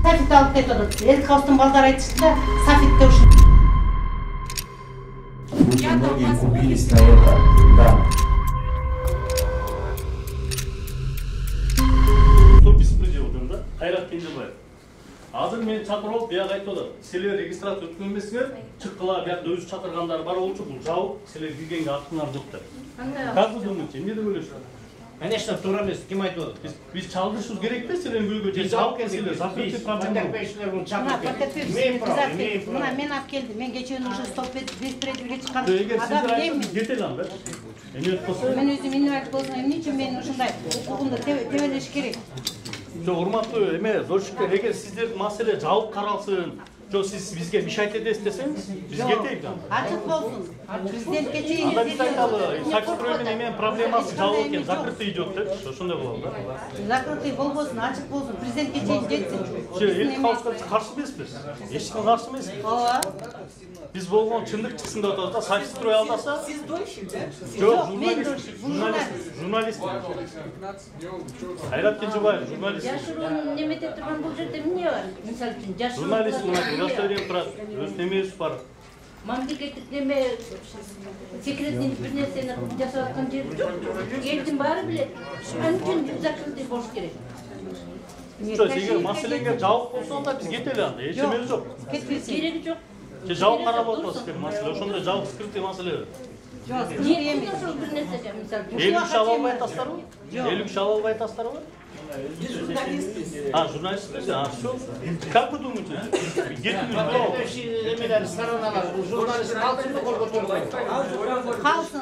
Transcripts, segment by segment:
Софит алып кетет. Элкхаустун балдары айтышты да, Софитте уж. Многие купились на это. Да. Да? Кайрат Кенжебаев. Азыр мени чакырып алып, бияк айтып атат. Силер регистрация өткөн эмессиңер, чыккыла биякта өзү чакыргандар бар болчу, бул жабык, силер киргенге акыңар жок деп. Как вы думаете, эмне деп ойлойсуңар? Конечно, туура эмес, ким айтып атат? Биз чалдырышыбыз керек да силердин көйгөй же жабык силер, закрытый проблема. Мына мен алып келдим. Мен кечээ уже стоп беспределге чыккан адам дейм. Кетели анда. Эмне деп болсо? Мен өзүм инвалид болсом, эмне үчүн мен ушундай укугумду тебелеш керек? Жок, урматтуу эме, зочиктер, эгер сиздердин маселе жабык каралсын, жок сиз бизге мешать этесиз десеңиз, биз кетейик анда. Ачык болсун. Президентке чейин. Анда биз айталы, Софитстрой менен проблемасы жабык экен, закрытый идет деп, ошондой болот да. Закрытый болбосун, ачык болсун, президентке чейин жетсин. Элкхауска каршы эмеспиз. Эч ким каршы эмес. Ооба. Биз болгон чындык чыксын деп атабыз да, Софитстрой алдаса. Сиз дольщик, да? Жок, журналист. Кайрат Кенжебаев, журналист. Жашыруун неметип турган бул жерде эмне бар? Мисалы үчүн жашыруун. Журналист удостоверение турат, өз немеси бар. Мамлекеттик неме секретный бир нерсени жасап аткан жери жок. Элдин баары билет. Анын үчүн закрытый болуш керек. Жок, эгер маселеңер жабык болсо анда биз кетели анда, эч эме жок. Кереги жок. Же жабык карап атабыз бир маселе, ошондой жабык скрытый маселе. Жок, Бир нерсе жа, мисалы үчүн. 50 киши ала албай атасыздарбы? 50 киши ала албай атасыздарбы? Журналистпиз. Журналистпиз, все. Как вы думаете? Эмелер стороналар, журналист калсынбы колго турбайбы? калсын.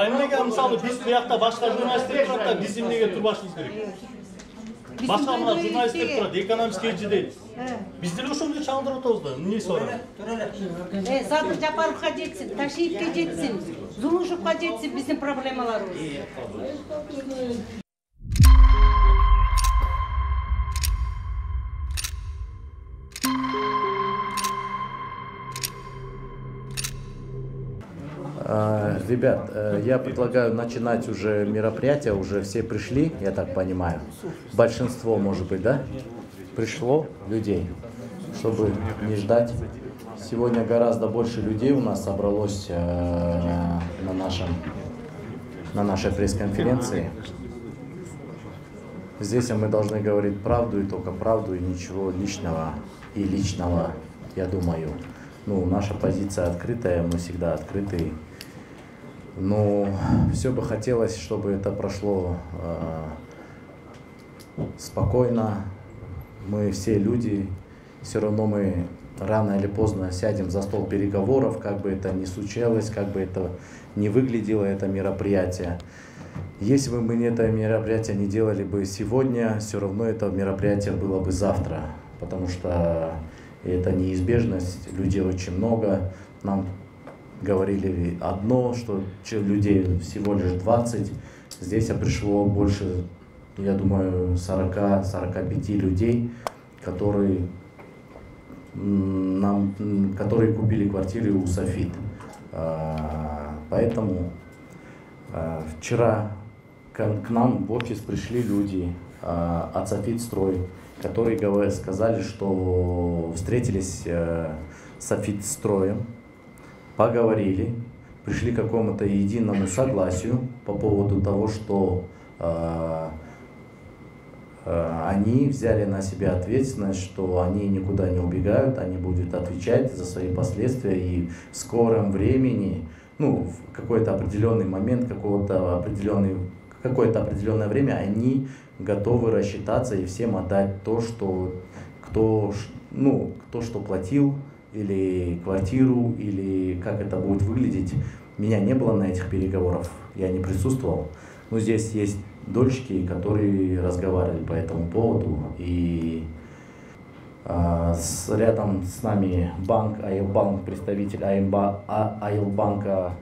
Эмнеге мисалы биз буякта башка журналисттер турат да, биз эмнеге турбашыбыз керек? Башка мына журналисттер турат, экономический дейт. Биз деле ошондой чагындырып атабыз да, эмнеси бар? Садыр Жапаровга жетсин, Ташиевке жетсин, Зулушевга жетсин биздин проблемаларыбыз. Ребят, я предлагаю начинать уже мероприятие, уже все пришли, я так понимаю. Большинство, может быть, да? Пришло людей, чтобы не ждать. Сегодня гораздо больше людей у нас собралось на нашей пресс-конференции. Здесь мы должны говорить правду и только правду, и ничего личного и личного, я думаю. Ну, наша позиция открытая, мы всегда открыты. Но все бы хотелось, чтобы это прошло спокойно. Мы все люди, все равно мы рано или поздно сядем за стол переговоров, как бы это ни случалось, как бы это ни выглядело, это мероприятие. Если бы мы это мероприятие не делали бы сегодня, все равно это мероприятие было бы завтра, потому что это неизбежность, людей очень много. Нам говорили одно, что людей всего лишь 20, здесь пришло больше, я думаю, 40-45 людей, которые купили квартиры у Софит. Поэтому вчера к нам в офис пришли люди от Софитстрой, которые сказали, что встретились с Софитстроем, поговорили, пришли к какому-то единому согласию по поводу того, что они взяли на себя ответственность, что они никуда не убегают, они будут отвечать за свои последствия, и в скором времени, ну, в какой-то определенный момент, какое-то определенное время они готовы рассчитаться и всем отдать то, что кто что платил, или квартиру, или как это будет выглядеть. Меня не было на этих переговорах, я не присутствовал. Но здесь есть дольщики, которые разговаривали по этому поводу. И рядом с нами банк, Айылбанк, представитель Айылбанка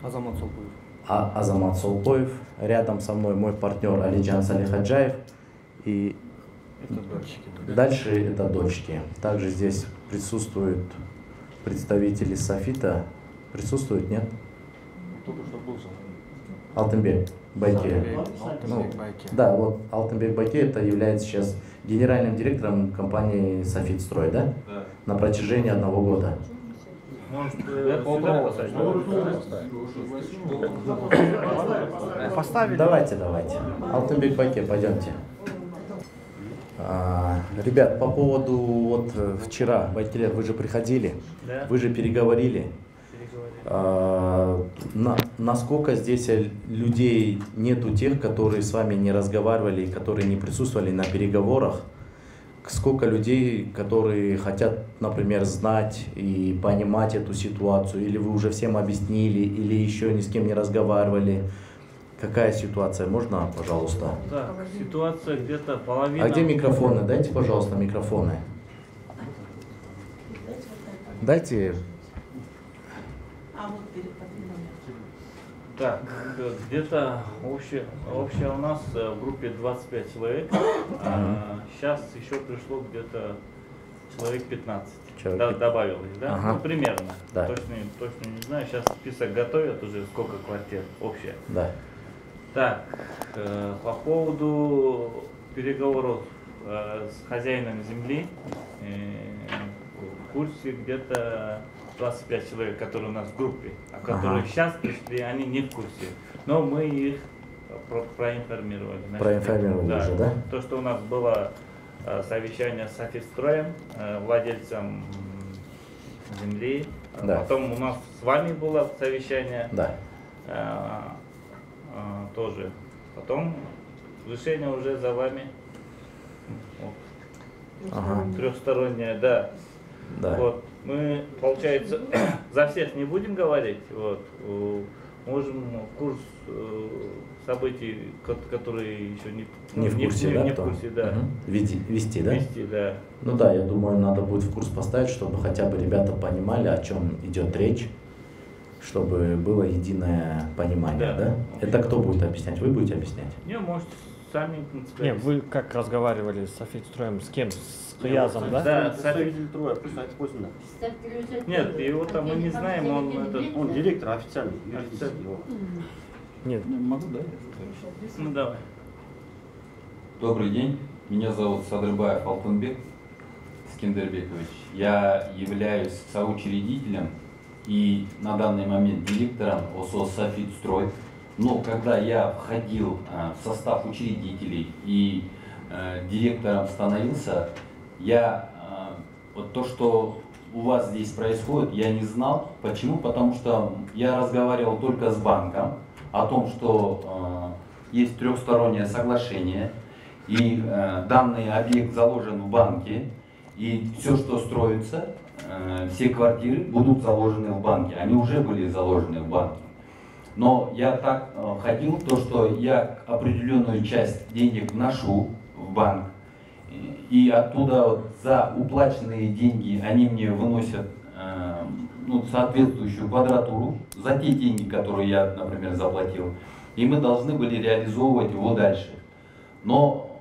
Азамат Солпоев. Рядом со мной мой партнер Алиджан Салихаджаев. И дальше это дольщики. Также здесь присутствуют представители Софита. Присутствуют, нет? Алтынбек. Байке. Ну, да, вот Алтынбек Байке это является сейчас генеральным директором компании Софитстрой, да? Да. На протяжении 1 года. Давайте. Алтынбек Байке, пойдемте. Ребят, по поводу вот вчера, Байкелер, вы же приходили, Да. вы же переговорили. Насколько здесь людей нету тех, которые с вами не разговаривали, которые не присутствовали на переговорах? Сколько людей, которые хотят, например, знать и понимать эту ситуацию? Или вы уже всем объяснили, или еще ни с кем не разговаривали? Какая ситуация? Можно, пожалуйста? Так, ситуация где-то половина... А где микрофоны? Дайте, пожалуйста, микрофоны. Дайте. Так, где-то общее у нас в группе 25 человек. Сейчас еще пришло где-то человек 15. Добавилось, да? Ага. Ну, примерно. Да. Точно не знаю. Сейчас список готовят уже, сколько квартир общее. Да. Так, по поводу переговоров с хозяином земли, в курсе где-то 25 человек, которые у нас в группе, а которые сейчас пришли, они не в курсе. Но мы их проинформировали. Значит, Проинформировали уже, да? То, что у нас было совещание с Софитстроем, владельцем земли. Да. Потом у нас с вами было совещание. Да. Тоже. Потом решение уже за вами. Ага. Трехстороннее, да. Да. Вот. Мы, получается, за всех не будем говорить. Вот. Можем курс событий, которые еще Не в курсе, да? Не в курсе, да. Угу. Вести, да? Вести, да. Ну да, я думаю, надо будет в курс поставить, чтобы хотя бы ребята понимали, о чем идет речь, чтобы было единое понимание, да? Это кто будет объяснять? Вы будете объяснять? Не, может, сами, в принципе. Не, вы как разговаривали с Софитстроем, с кем? С Каязом, да? Да, Нет, Нет, его там мы не знаем, он директор официальный. Нет. Ну давай. Добрый день, меня зовут Садрбаев Алтынбек Скендербекович. Я являюсь соучредителем и на данный момент директором ОСО «Софитстрой». Но когда я входил в состав учредителей и директором становился, вот то, что у вас здесь происходит, я не знал. Почему? Потому что я разговаривал только с банком о том, что есть трехстороннее соглашение, и данный объект заложен в банке, и все, что строится, все квартиры будут заложены в банке. Они уже были заложены в банке. Но я так ходил, то, что я определенную часть денег вношу в банк, и оттуда вот за уплаченные деньги они мне выносят соответствующую квадратуру за те деньги, которые я, например, заплатил. И мы должны были реализовывать его дальше. Но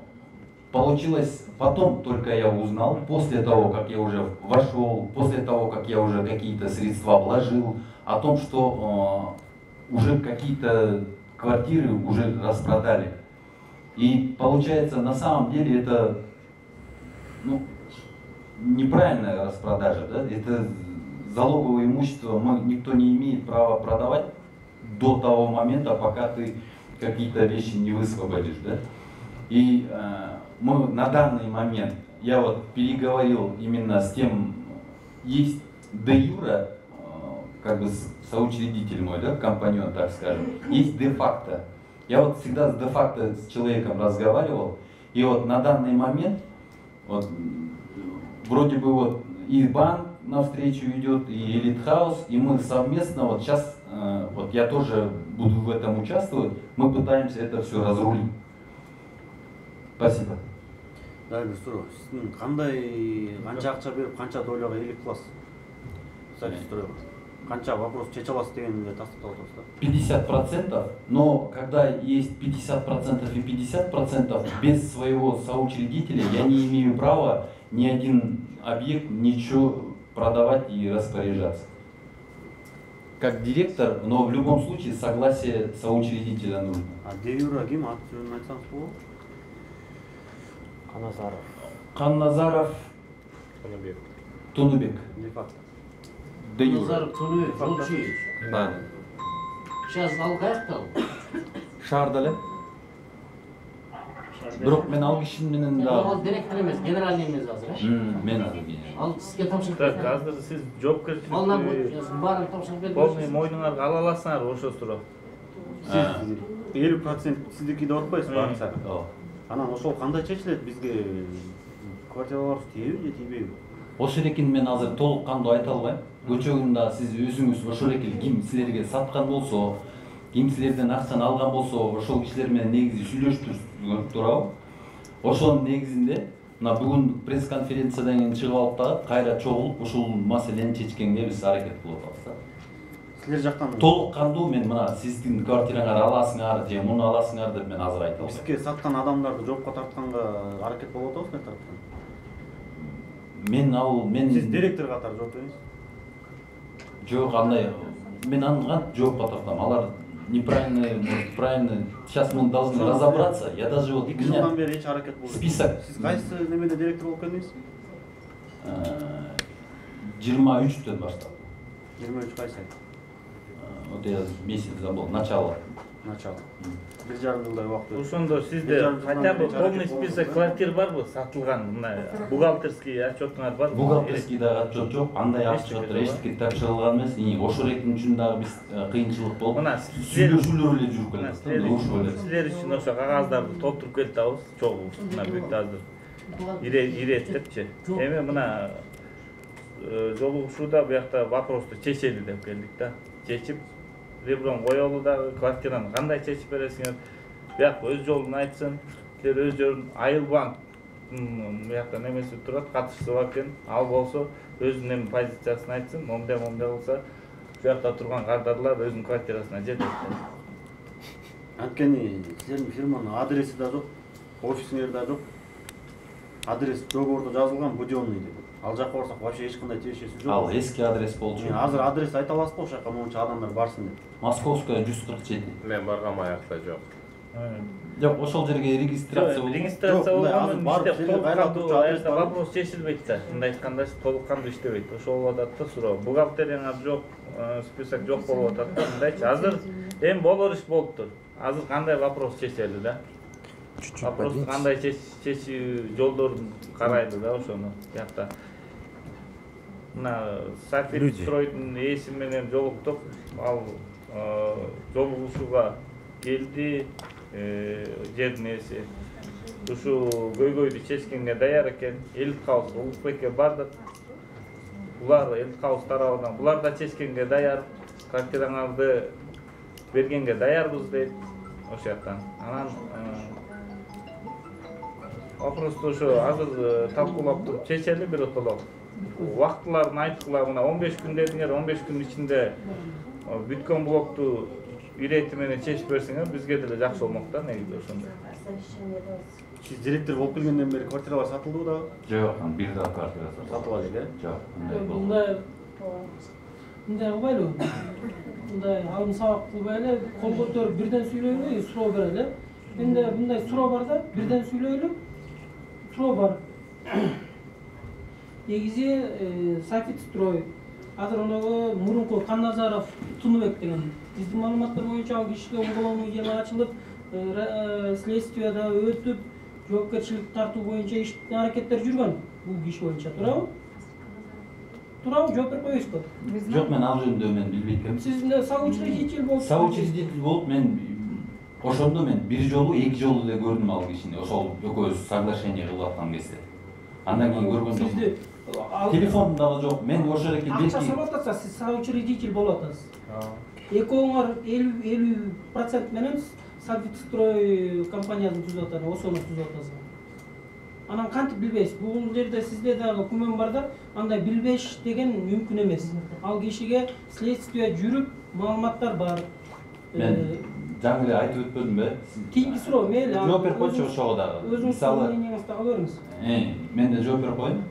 получилось потом, только я узнал, после того, как я уже вошел, после того, как я уже какие-то средства вложил, о том, что уже какие-то квартиры уже распродали. И получается, на самом деле это неправильная распродажа, да? Это залоговое имущество никто не имеет права продавать до того момента, пока ты какие-то вещи не высвободишь, да? И мы на данный момент, я вот переговорил именно с тем, есть де юра, как бы соучредитель мой, да, компаньон, так скажем, есть де факто. Я вот всегда с де факто с человеком разговаривал, и вот на данный момент, вот, вроде бы вот и банк навстречу идет, и Элитхаус, и мы совместно, вот сейчас, вот я тоже буду в этом участвовать, мы пытаемся это все разрулить. Спасибо. Дайыр суроо, сиздин канча акча берип, канча долягаээлик кыласыз? Софитстройго. Канча вопрос чече аласыз дегенде тастыктап атабыз да? 50%, но когда есть 50% и 50%, без своего соучредителя я не имею права ни один объект, ничего продавать и распоряжаться. как директор, но в любом случае согласие соучредителя нужно. А де юра ким аты жөнүн айтсаңыз болот? Каназаров. Канназаров Тунубек. Де факто. Де юра. Назаров Тунуев, Волчиевич. Да. Сейчас алгаяктал. Шаарда эле. Бирок мен ал киши менен да. Ал директор эмес, генеральный эмес азыр, э? Мен азыр. Ал сизге тапшырып Так, берди. азыр сиз жоопкерчиликти Баарын тапшырып берди. полный мойнуңарга ала аласыңар ошо тууралуу. Сиз 50% сиздики деп атпайсызбы барса? Ооба. Анан ошол кандай чечилет? Бизге квартиралар тийеби же тийбейби? Ошол экин мен азыр толук кандуу айта албайм. Көчөгүндө сиз өзүңүз ошол эки ким силерге саткан болсо, ким силерден акчаны алган болсо, ошол кишилер менен негизи сүйлөштүрүп турабы. Ошонун негизинде мына бүгүн пресс-конференциядан кийин чыгып алып дагы кайра чогулуп ушул маселени чечкенге биз аракет кылып атабыз да. Силер жактан Толук кандуу мен мына сиздин квартираңар аласыңар же муну аласыңар деп мен азыр айта албайм. бизге саткан адамдарды жоопко тартканга аракет болуп атабыз мен тараптан. Мен Сиз директор катары жооп бериңиз. Жок, андай мен аны жоопко тартам. Алар неправильно. Сейчас мы должны разобраться. Я даже вот 2 жылдан бери эч аракет болбойт. список. Сиз кайсы немеде директор болуп келдиңиз? 23-төн баштап. 23 кайсы ай? Вот я месяц забыл, начало. Начало. 1,5 жылдай убакыт. Ошондо сизде хотя бы полный список квартир барбы сатылган, мына бухгалтерский отчетуңар барбы? Бухгалтерский да отчет жок, андай отчеттер эчтеке тапшырылган эмес. Ошол экинин үчүн дагы биз кыйынчылык болуп, сүйлөшүүлөр эле жүрүп келет. Силер үчүн ошо кагаздарды толтуруп келатабыз, чогуу. Мына бүт азыр иреттепчи. Эми мына жолугушууда биякта вопросту чечели деп келдик да. Чечип реброн коелу дагы квартираны кандай чечип бересиңер? Бияк өз жолун айтсын. Силер өз жолун Айыл банк биякта немеси турат, катышчысы бар экен. Ал болсо өзүнүн позициясын айтсын. Момде кылса, буякта турган кардарлар өзүнүн квартирасына жетет. Анткени силердин фирманын адреси да жок, офисиңер да жок. Адрес договордо жазылган будённый деп. Ал жакка барсак вообще эч кандай тиешеси жок. Ал эски адрес болчу. Азыр адрес айта аласызбы ошол жака монча адамдар барсын деп? Московская 147. Мен баргам аякта жок. Жок, ошол жерге регистрация болду. Регистрация болгондон иштеп толуккандуу вопрос чечилбейт да. Мындай айтканда толуккандуу иштебейт. Ошол болуп атат да суроо. Бухгалтерияңар жок, список жок болуп атат да. Мындайчы. Азыр эми болор иш болуптур. Азыр кандай вопрос чечели да? Вопрос кандай чечүү жолдорун карайды да ошону. Биякта мына Софит стройдун ээси менен жолуктук. Ал жолугушууга келди. Жердин ээси ушу көйгөйдү чечкенге даяр экен. Элит хаус Улукбекке бардык. Булар Элит хаус тарабынан булар да чечкенге даяр. Квартираңарды бергенге даярбыз дейт ошол жактан. Анан вопросту ошо азыр талкуулап туруп чечели биротоло. Убактыларын айткыла, мына 15 күн дедиңер, 15 күн ичинде бүткөн блокту ирети менен чечип берсеңер, бизге деле жакшы болмок да, негизи ошондой. Сиз директор болуп келгенден бери квартиралар сатылдыбы дагы? Жок, бир да квартира сатып алды, э? Жок, мындай кылбайлы. Мындай алым сабак кылбайлы, кол көтөрүп бирден сүйлөйлү, суроо берели. Менде мындай суроо бар да, бирден сүйлөйлү. Суроо бар. Негизи Софит строй. Азыр оногу мурунку Канназаров Тунубек деген. Биздин маалыматтар боюнча ал кишиге уголовный дело ачылып, следствияда өтүп, жоопкерчилик тартуу боюнча иштин аракеттер жүргөн. Бул киши боюнча туурабы? Туурабы, жооп берип коесузбу? Жок, мен ал жөнүндө мен билбейт экенмин. Сиз соучредитель болуп. Соучредитель болуп мен ошондо мен бир жолу, эки жолу эле көрдүм ал кишини. Ошол экөөбүз соглашение кылып аткан кезде. Андан кийин көргөн жокмун. Телефонумда жок. Мен ошол эки акча салып атса, сиз соучредитель болуп атасыз. Экөөңөр 50% менен Софит строй компанияны түзүп атат, ошону түзүп атасыз. Анан кантип билбейсиз? Бул жерде сизде дагы күмөн бар да, андай билбеш деген мүмкүн эмес. Ал кишиге следствие жүрүп, маалыматтар бар. Мен жаңы эле айтып өтпөдүмбү? Кийинки суроо мейли. Жооп берип койчу ошого дагы. Өзүңүздүн мнениеңизди ала бериңиз. Мен да жооп берип коеюн.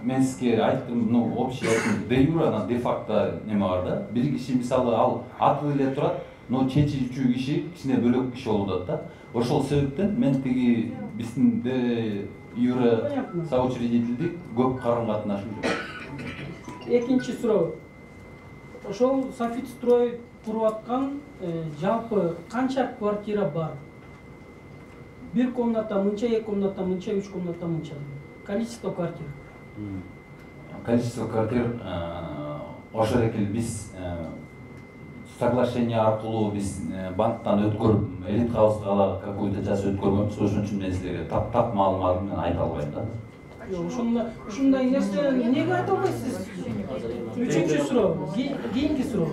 мен сізге айттым, ну общий айттым, де юре анан де факто неме бар да. Бир киши мисалы ал аты эле турат, но чечүүчү киши кичине бөлөк киши болуп атат да. Ошол себептен мен тиги биздин де юре соучредительдик көп карым-катнашым жок. Экинчи суроо. Ошол Софитстрой куруп аткан жалпы канча квартира бар? Бир комната мынча, 2 комната мынча, 3 комната мынча. Количество квартир. Количество квартир ошол экил биз соглашение аркылуу биз банктан өткөрүп, элит хаускага какую-то часть өткөргөнбүз. Ошон үчүн мен силерге тап маалыматын мен айта албайм да. Ушундай нерсе эмнеге айта албайсыз? Үчүнчү суроо, кийинки суроо.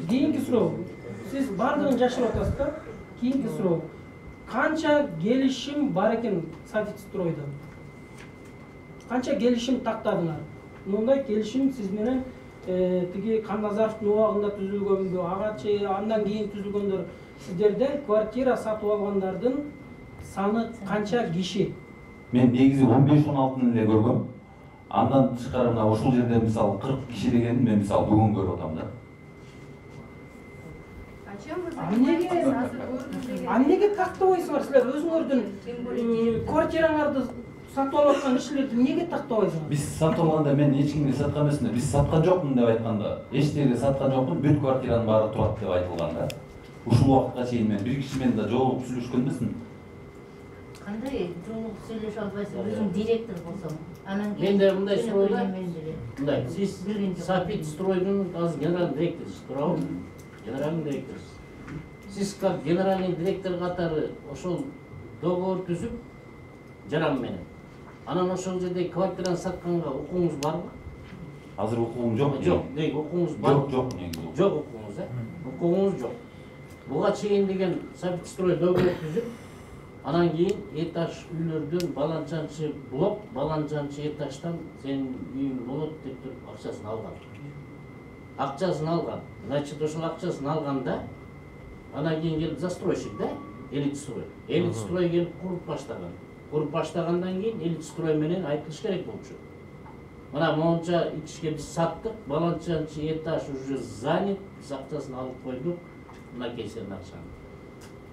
Кийинки суроо. Сиз бардыгын жашырып атасыз да? Кийинки суроо. Канча келишим бар экен Софитстройдо? Канча келишим тактадыңар? Мындай келишим сиз менен тиги Канназаровдун убагында түзүлгөнбү, ага чейин андан кийин түзүлгөндөр, сиздерден квартира сатып алгандардын саны канча киши? Мен негизи 15-16 эле көргөм. Андан тышкары мына ушул жерде мисалы 40 киши дегенди мен мисалы бүгүн көрүп атам да. Эмнеге тактабайсыңар силер өзүңөрдүн квартираңарды сатып алып аткан кишилерди эмнеге тактабайсыңар? Биз сатып алганда мен эч кимге саткан эмесмин. Биз саткан жокмун деп айтканда, эчтеге саткан жокмун, бүт квартиранын баары турат деп айтылган да. Ушул убакытка чейин мен бир киши менен да жолугуп сүйлөшкөн эмесмин. Кандай жолугуп сүйлөшө албайсың? Өзүң директор болсоң, анан кийин менде мындай суроо да. Мындай, сиз Софитстройдун азыр генеральный директорсуз, туурабы? Генеральный директорсуз. Сиз как генеральный директор катары ошол договор түзүп, жаран менен. Анан ошол жерде квартираны сатканга укугуңуз барбы? Азыр укугум жок. Жок, деги укугуңуз бар. Жок, негизи. Жок укугуңуз, укугуңуз жок. Буга чейин деген Софитстрой договор түзүп, анан кийин этаж үйлөрдөн баланчанчы блок, баланчанчы этаждан сенин үйүң болот деп туруп акчасын алган. Акчасын алган. Значит, ошол акчасын алганда анан кийин келип застройщик да, Элитстрой. Элитстрой келип куруп баштаган. Куруп баштагандан кийин Элитстрой менен айтылыш керек болчу. Мына монча ичке биз саттык, баланчанчы этаж уже занят, биз акчасын алып койдук, мына кесерин акчаны.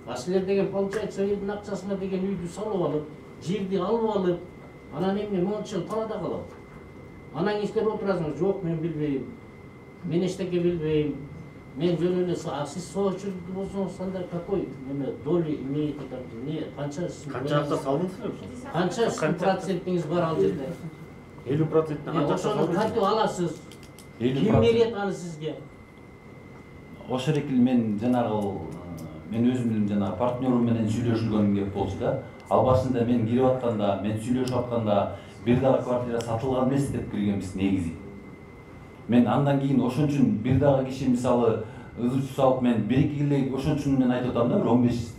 А силер деген получается элдин акчасына деген үйдү салып алып, жерди алып алып, анан эмне монча жыл талада калат. Анан силер отурасыңар, жок мен билбейм, мен эчтеке билбейм, мен жөн эле сиз соочурдуу болсоңуз анда какой доли имеете там, не канча Канча салдыңызбы? Канча процентиңиз бар ал жерде? 50%-тен канча ошону кантип аласыз? Ким берет аны сизге? Ошол экил мен жанагы мен өзүм элем жанагы партнерым менен сүйлөшүлгөн геп болчу да. Ал башында мен кирип атканда, мен сүйлөшүп атканда бир дагы квартира сатылган эмес деп киргенбиз негизи. Мен андан кийин ошон үчүн бир дагы киши мисалы ызычуу салып мен бир-эки эле ошон үчүн мен айтып атам да, бир 15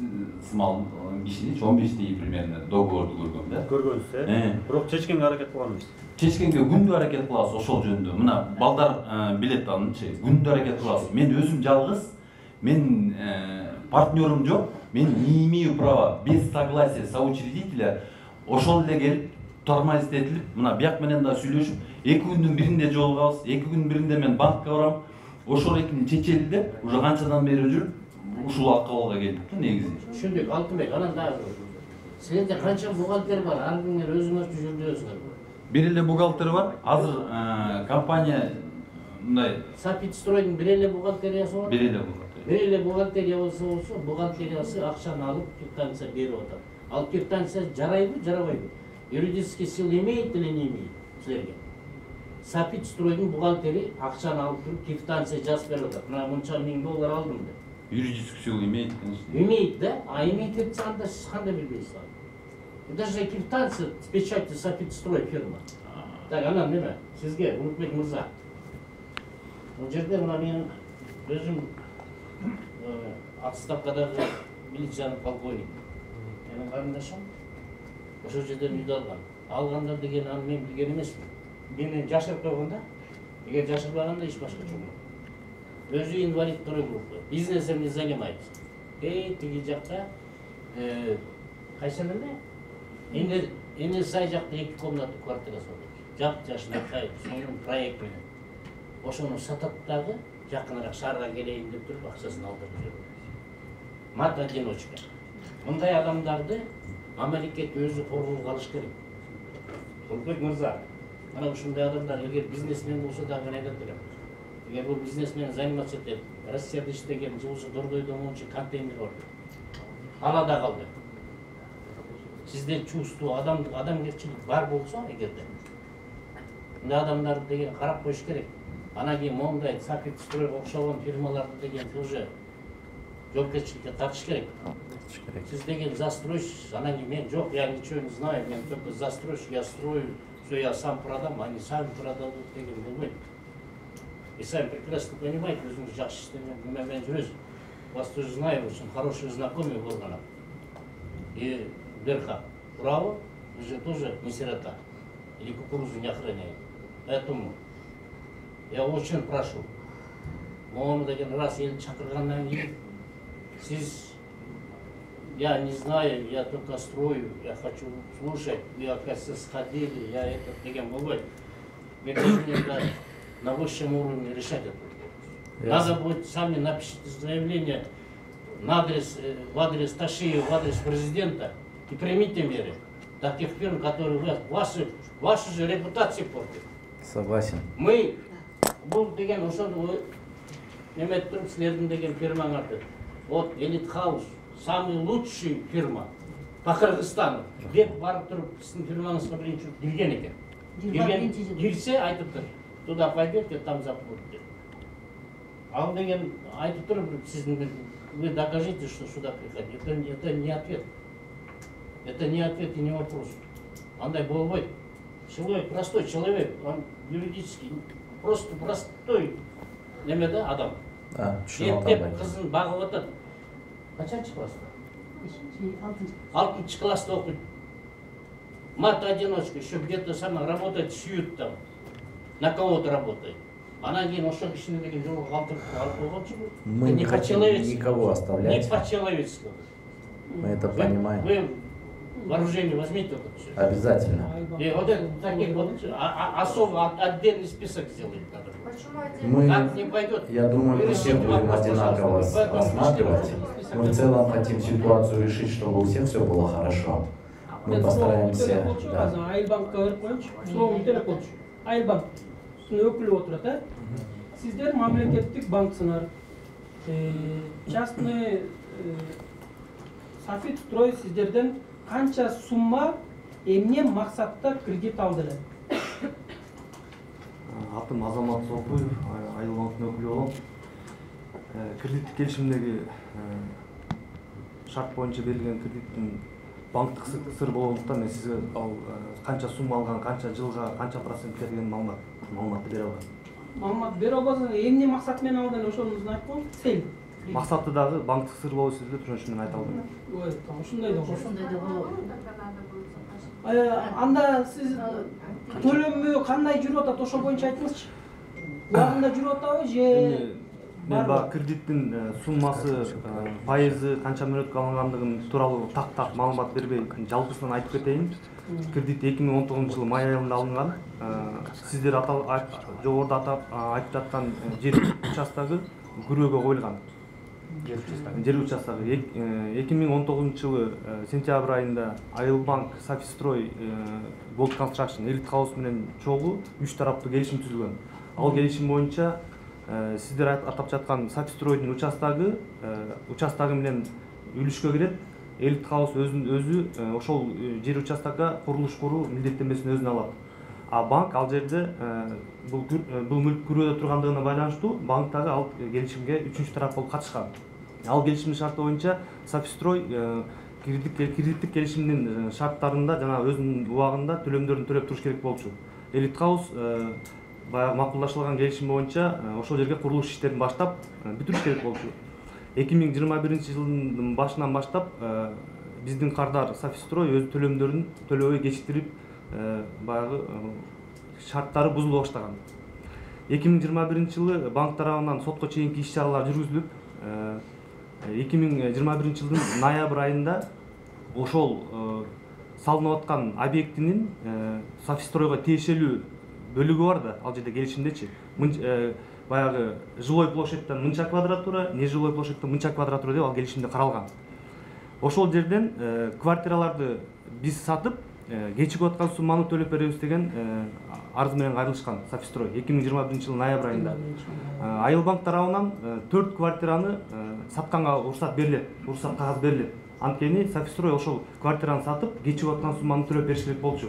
сымал кишиничи 15 примерно договорду көргөм да. Көргөнсүз, бирок чечкенге аракет кылган эмес. Чечкенге күндү аракет кылабыз ошол жөнүндө. Мына балдар билет анычы, күндү аракет кылабыз. Мен өзүм жалгыз, мен партнерым жок, мен не имею права без согласия соучредителя ошол эле келип тормозить этилип, мына бияк менен да сүйлөшүп, 2 күндүн биринде жолугабыз, 2 күндүн биринде мен банкка барам, ошол экини чечели деп, уже канчадан бери жүрүп, ушул акыбалга келдик да негизи. Түшүндүк, Алтынбек, анан дагы силерде канча бухгалтер бар? Ар бириңер өзүңөр жүргүзөсүңөр. Бир эле бухгалтер бар. Азыр компания мындай Софитстройдун бир эле бухгалтериясы бар. Бир эле бухгалтер. Бир эле бухгалтерия болсо, бухгалтериясы акчаны алып квитанция берип атат. Ал квитанция жарайбы, жарабайбы? Юридический сил имеет или не имеет силерге? Софитстройдун бухгалтери акчаны алып туруп квитанция жазып берип атат. Мына мынча $1000 алдым деп. Юридический сил имеет, конечно. Имеет, да? А имеет это анда сиз кандай билбейсиз? Даже квитанция с печатью Софитстрой фирма. Так, анан неме? Сизге Улукбек мырза. Бул жерде мына менин өзүм отставкадагы милициянын полковник. Менин карындашым ошол жерден үйдү алган. Алгандар деген аны мен билген эмесмин. Мени жашырып койгон да. Эгер жашырбаганда эч башка жок. Өзү инвалид второй группы. Бизнесом не занимается. Тиги жакта кайсы эле? Эми Эми сай жакта 2 комнатты квартира салды. Жап-жашынакай сонун проект менен. Ошону сатат дагы жакыныраак шаарга келейин деп туруп акчасын алдырып жүрөт. Мат одиночка. Мындай адамдарды мамлекет өзү коргоого алыш керек. Толкбек мырза, ана ушундай адамдар эгер бизнесмен болсо дагы мен айтып берем. Эгер бул бизнесмен заниматься этет, Россияда иштеген жылуучу Дордойдон мончу контейнер бар. Алада калды. Сизде чувство, адамгерчилик бар болсо эгерде, мындай адамдарды деген карап коюш керек. Анан кийин мондай Софитстройго окшогон фирмаларды деген тоже жоопкерчиликке тартыш керек. Сиз деген застройщик, анан кийин мен жок, я ничего не знаю, мен только застройщик, я строю, все я сам продам, они сами продадут деген болбойт. И сами прекрасно понимаете, өзүңүз жакшы иштеген менен жүрөсүз. Вас тоже знаю, очень хорошие знакомые в органах. И Берха, право, вы же тоже не сирота. Или кукурузу не охраняете. Поэтому я очень прошу, он один раз ел чакыргандан кийин, сиз, я не знаю, я только строю, я хочу слушать, вы, оказывается, сходили, я это деген болбойт. Вы должны на высшем уровне решать это. Надо будет, сами напишите заявление в адрес Ташиева, в адрес президента и примите меры таких фирм, которые ваши же репутации портят. Согласен. Мы будем деген ошону неметип туруп силердин деген фирмаңарды. Вот Элит Хаус, самый лучший фирма по Кыргызстану. Деп барып туруп сиздин фирмаңызга биринчи кирген экен. Кирсе айтып тур, туда пойдете, там запутаете. Ал деген айтып туруп сиздин, вы докажите, что сюда приходите. Это не ответ. Это не ответ и не вопрос. Андай болбойт. Человек, простой человек, он юридически, просто простой адам. Ептеп кызын багып атат. Качанчы класста? 6-й класста окуйт. Мат-одиночка, еще где-то сама работает, шьют там. На кого-то работает. Анан кийин ошо кишини деген жолго калтырып алып койгончу. Мы не хотим никого оставлять. Не по-человечески. Мы это понимаем. Вы вооружение возьмите вот это все. Обязательно. И вот это таких вот особо отдельный список сделать надо. Мы, так не пойдет. Я думаю, мы все будем одинаково рассматривать. Мы в целом хотим ситуацию решить, чтобы у всех все было хорошо. Мы постараемся. Айылбанк өкілі отырады. Сіздер мемлекеттік банксыңар. Частный Софитстрой сіздерден қанша сумма эмне мақсатта кредит алдылар? Атым Азамат Сокуев, Айылбанктын өкүлү болом. Кредиттик келишимдеги шарт боюнча берилген кредиттин банктык сыр болгондуктан мен сизге ал канча сумма алган, канча жылга, канча процентке деген маалыматты бере албайм. Маалымат бере албасаңыз эмне максат менен алдың ошоnuzu айтып коюңуз. Сел. Максаты дагы банктык сыр болуп деп ошон үчүн мен айта албайм. Ой, ушундай да болот. Анда сиз төлөмү кандай жүрүп атат, ошол боюнча айтыңызчы. Уягында жүрүп атабы же мен баягы кредиттин суммасы, пайызы, канча мөөнөткө алынгандыгын тууралуу так маалымат бербей, жалпысынан айтып кетейин. Кредит 2019 май айында алынган. Сиздер жогоруда айтып жаткан жер участогу күрөөгө коюлган. Жер участогу 2019 жылы сентябрь айында Айылбанк, Софитстрой, Gold Construction, Elite House менен чогуу 3 тараптуу келишим түзүлгөн. Ал келишим боюнча сиздер атап жаткан Софитстройдун участогу менен үлүшкө кирет. Elite House өзү ошол жер участокко курулуш куруу милдеттенмесин өзүнө алат. А банк ал жерде бул мүлк күрөөдө тургандыгына байланыштуу банктагы ал келишимге 3-чү тарап болуп катышкан. Ал келишимдин шарты боюнча Софитстрой кредиттик келишимдин шарттарында жана өзүнүн убагында төлөмдөрүн төлөп туруш керек болчу. Elite House баягы макулдашылган келишим боюнча ошол жерге курулуш иштерин баштап бүтүрүш керек болчу. 2021 жылдын башынан баштап биздин кардар Софитстрой өз төлөмдөрүн төлөбөй кечиктирип баягы шарттары бузула баштаган. 2021 жылы банк тарабынан сотко чейинки иш-чаралар жүргүзүлүп, 2021 жылдын ноябрь айында ошол салынып аткан объектинин Софистройго тиешелүү бөлүгү бар да, ал жерде келишимдечи. Баягы жилой площадьтан мынча квадратура, нежилой площадьтан мынча квадратура деп ал келишимде каралган. Ошол жерден квартираларды биз сатып, кечигип аткан сумманы төлөп беребиз деген арыз менен кайрылышкан Софистрой 2021 ноябрь айында. Айылбанк тарабынан 4 квартираны сатканга уруксат берилет, уруксат кагаз берилет. Анткени Софистрой ошол квартираны сатып, кечигип аткан сумманы төлөп бериш керек болчу.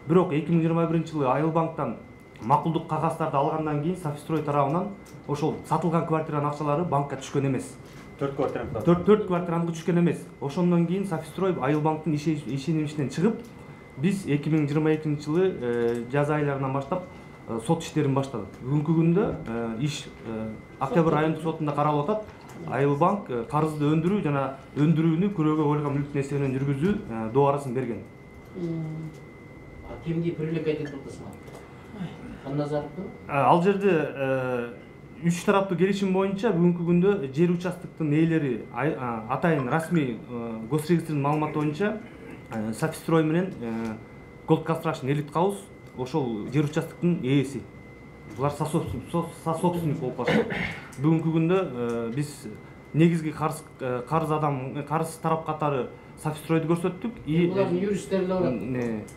Бирок 2021 жылы Айылбанктан макулдук кагаздарды алгандан кийин Софистрой тарабынан ошол сатылган квартиранын акчалары банкка түшкөн эмес. 4 квартиранын түшкөн эмес. Ошондон кийин Софистрой Айылбанктын ишенимиштен чыгып, биз 2022 жылы жаз айларынан баштап сот иштерин баштадык. Бүгүнкү күндө иш Октябрь райондук сотунда каралып атат. Айылбанк карызды өндүрүү жана өндүрүүнү күрөөгө коюлган мүлк несебинен жүргүзүү дубарасын берген. Кимди привлекать этип атасыңар? Канназаровду? Ал жерде 3 тараптуу келишим боюнча бүгүнкү күндө жер участоктун ээлери атайын расмий госрегистрдин маалыматы боюнча Софистрой менен Gold Construction Elite House ошол жер участоктун ээси. Булар сособственник болуп калышат. Бүгүнкү күндө биз негизги карыз тарап катары Софистройду көрсөттүк. Булардын юристтери да бар.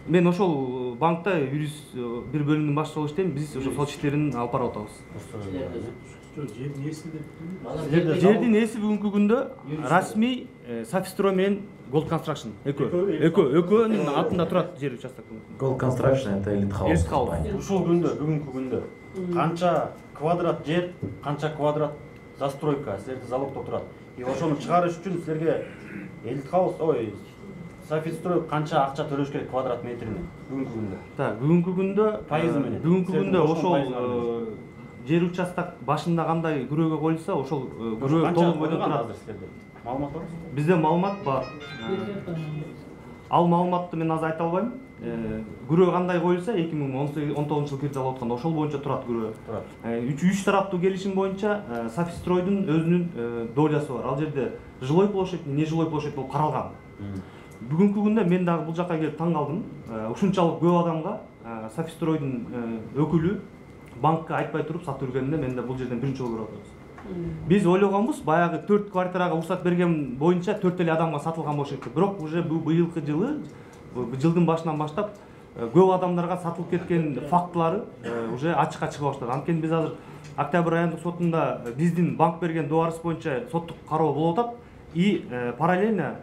Мен ошол банкта юрист бир бөлүмдүн башчысы болуп иштейм. Биз ошол сот иштерин алып барып атабыз. Жердин ээси бүгүнкү күндө расмий Софистрой менен Gold Construction экөөнүн атында турат жер участок. Gold Construction это Elite House. Ушул күндө, бүгүнкү күндө канча квадрат жер, канча квадрат застройка силерде залогдо турат. И ошону чыгарыш үчүн силерге Elite House, Софистрой канча акча төлөш керек квадрат метрине бүгүнкү күндө? Так, бүгүнкү күндө пайызы менен. Бүгүнкү күндө ошол жер участок башында кандай күрөөгө коюлса, ошол күрөө толук бойдон турат. Маалымат барбы? Бизде маалымат бар. Ал маалыматты мен азыр айта албайм. Күрөө кандай коюлса 2019 жыл кирди алып атканда ошол боюнча турат күрөө. 3 тараптуу келишим боюнча Софистройдун өзүнүн долясы бар. Ал жерде жилой площадь, нежилой площадь болуп каралган. Бүгүнкү күндө мен дагы бул жакка келип таң калдым. Ушунчалык көп адамга Софистройдун өкүлү банкка айтпай туруп сатып жүргөнүндө мен да бул жерден биринчи жолу көрүп атабыз. Биз ойлогонбуз, баягы 4 квартирага уруксат берген боюнча 4 эле адамга сатылган болуш керек. Бирок уже быйылкы жылдын башынан баштап көп адамдарга сатылып кеткен фактылары уже ачыкка чыга баштады. Анткени биз азыр Октябрь райондук сотунда биздин банк берген дуарыс боюнча соттук кароо болуп атат. И параллельно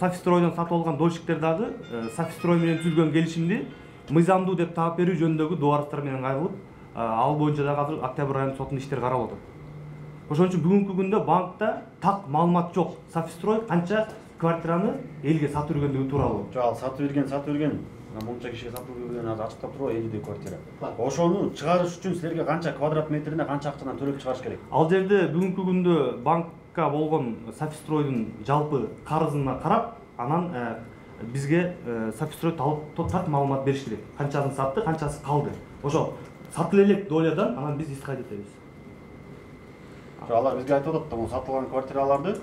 Софистройдон сатып алган дольщиктер дагы Софистрой менен түзүлгөн келишимди мыйзамдуу деп таап берүү жөнүндөгү дуарыстар менен кайрылып, ал боюнча дагы азыр Октябрь райондук сотунун иштери каралып атат. Ошон үчүн бүгүнкү күндө банкта так маалымат жок. Софистрой канча квартираны элге сатып жүргөндүгү тууралуу. Жок, ал сатып берген. Мынча кишиге сатып берген азыр ачыктап турбайбы 50 квартира. Ошону чыгарыш үчүн силерге канча квадрат метрине канча акчадан төлөп чыгарыш керек? Ал жерде бүгүнкү күндө банкка болгон Софистройдун жалпы карызына карап, анан бизге Софистрой так маалымат бериш керек. Канчасын сатты, канчасы калды. Ошо сатылып элек долядан анан биз иск этебиз. Алар бизге айтып атат да, бул сатылган квартираларды,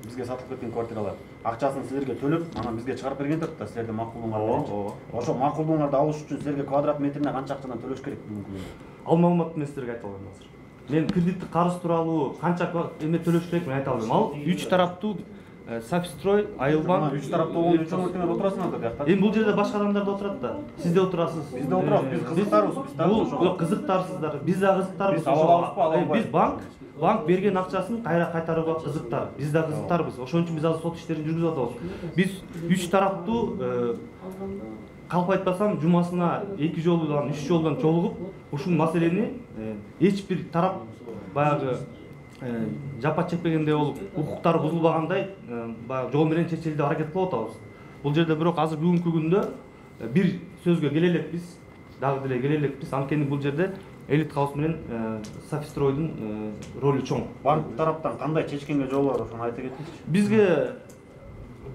бизге сатылып кеткен квартиралар акчасын силерге төлөп, анан бизге чыгарып берген турат да, силердин макулдугуңар. Ошо макулдугуңарды алыш үчүн силерге квадрат метрине канча акчадан төлөш керек бүгүнкү күндө? Ал маалыматты мен силерге айта албайм азыр. Мен кредиттик карыз тууралуу канча эме төлөш керек мен айта албайм. Ал 3 тараптуу Софистрой, Айылбанк 3 тараптуу болгон үчүн ортоңор отурасыңар да биякта. Эми бул жерде башка адамдар да отурат да. Сиз да отурасыз. Биз да отурабыз, биз кызыктарбыз, биз дагы ошого. Бул кызыктарсыздар, биз да кызыктарбыз. Биз банк берген акчасын кайра кайтарууга кызыктар. Биз да кызыктарбыз. Ошон үчүн биз азыр сот иштерин жүргүзүп атабыз. Биз 3 тараптуу калп айтпасам жумасына 2 жолудан 3 жолдон чогулуп, ушул маселени эч бир тарап баягы жапа чекпегендей болуп, укуктары бузулбагандай баягы жол менен чечели деп аракет кылып атабыз. Бул жерде бирок азыр бүгүнкү күндө бир сөзгө келе элекпиз, дагы деле келе элекпиз. Анткени бул жерде Elite House менен Софистройдун ролу чоң. Банк тараптан кандай чечкенге жол бар, ошону айта кетиңизчи. Бизге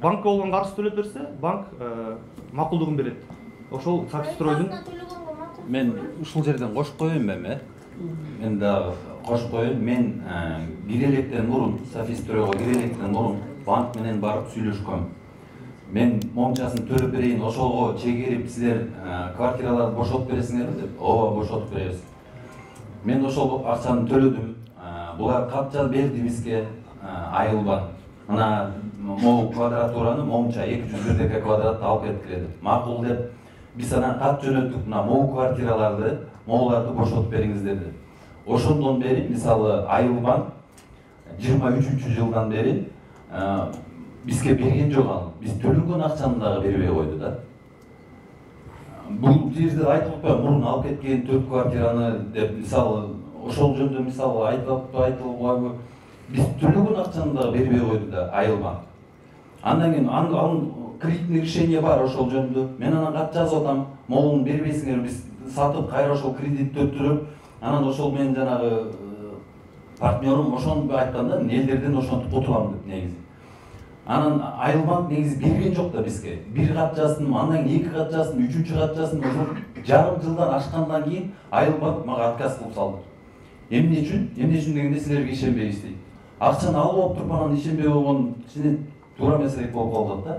банкка болгон карыз төлөп берсе, банк макулдугун берет. Ошол Софистройдун мен ушул жерден кошуп коеюн эми. Мен дагы кошуп коеюн. Мен кире электен мурун Софистройго кире электен мурун банк менен барып сүйлөшкөм. мен момчасын төлөп берейин, ошолго чегерип силер квартираларды бошотуп бересиңерби деп. Ооба, бошотуп беребиз. Мен ошол акчаны төлөдүм. Булар кат жазып берди бизге, айылбан. Ана могу квадратураны момча 201 квадратты алып кетип кирди. Макул деп биз анан кат жөнөттүк, мына могу квартираларды, могуларды бошотуп бериңиз деди. Ошондон бери мисалы айылбан 23-жылдан бери бизге берген жок ал. Биз төлөнгөн акчаны дагы бербей койду да. Бул жерде айтып атпайбы, мурун алып кеткен 4 квартираны деп мисалы ошол жөндө мисалы айтылбайбы. Биз төлөгөн акчаны дагы бербей койду да айылбан. Андан кийин анын кредитный решение бар ошол жөндө. Мен анан кат жазып атам, могуну бербейсиңер, биз сатып кайра ошол кредитти өтүрүп, анан ошол менин жанагы партнерым ошону айтканда, элдерден ошентип кутулам деп негизи. Анан айылбан негизи берген жок да бизге. Бир кат жаздым, андан кийин 2 кат жаздым, 3-чү кат жаздым. Жарым жылдан ашкандан кийин айылбан мага отказ кылып салды. Эмне үчүн? Эмне үчүн дегенде силерге ишенбейбиз дейт. Акчаны алып алып туруп анан ишенбей койгон кичине туура эмесирээк болуп калды да.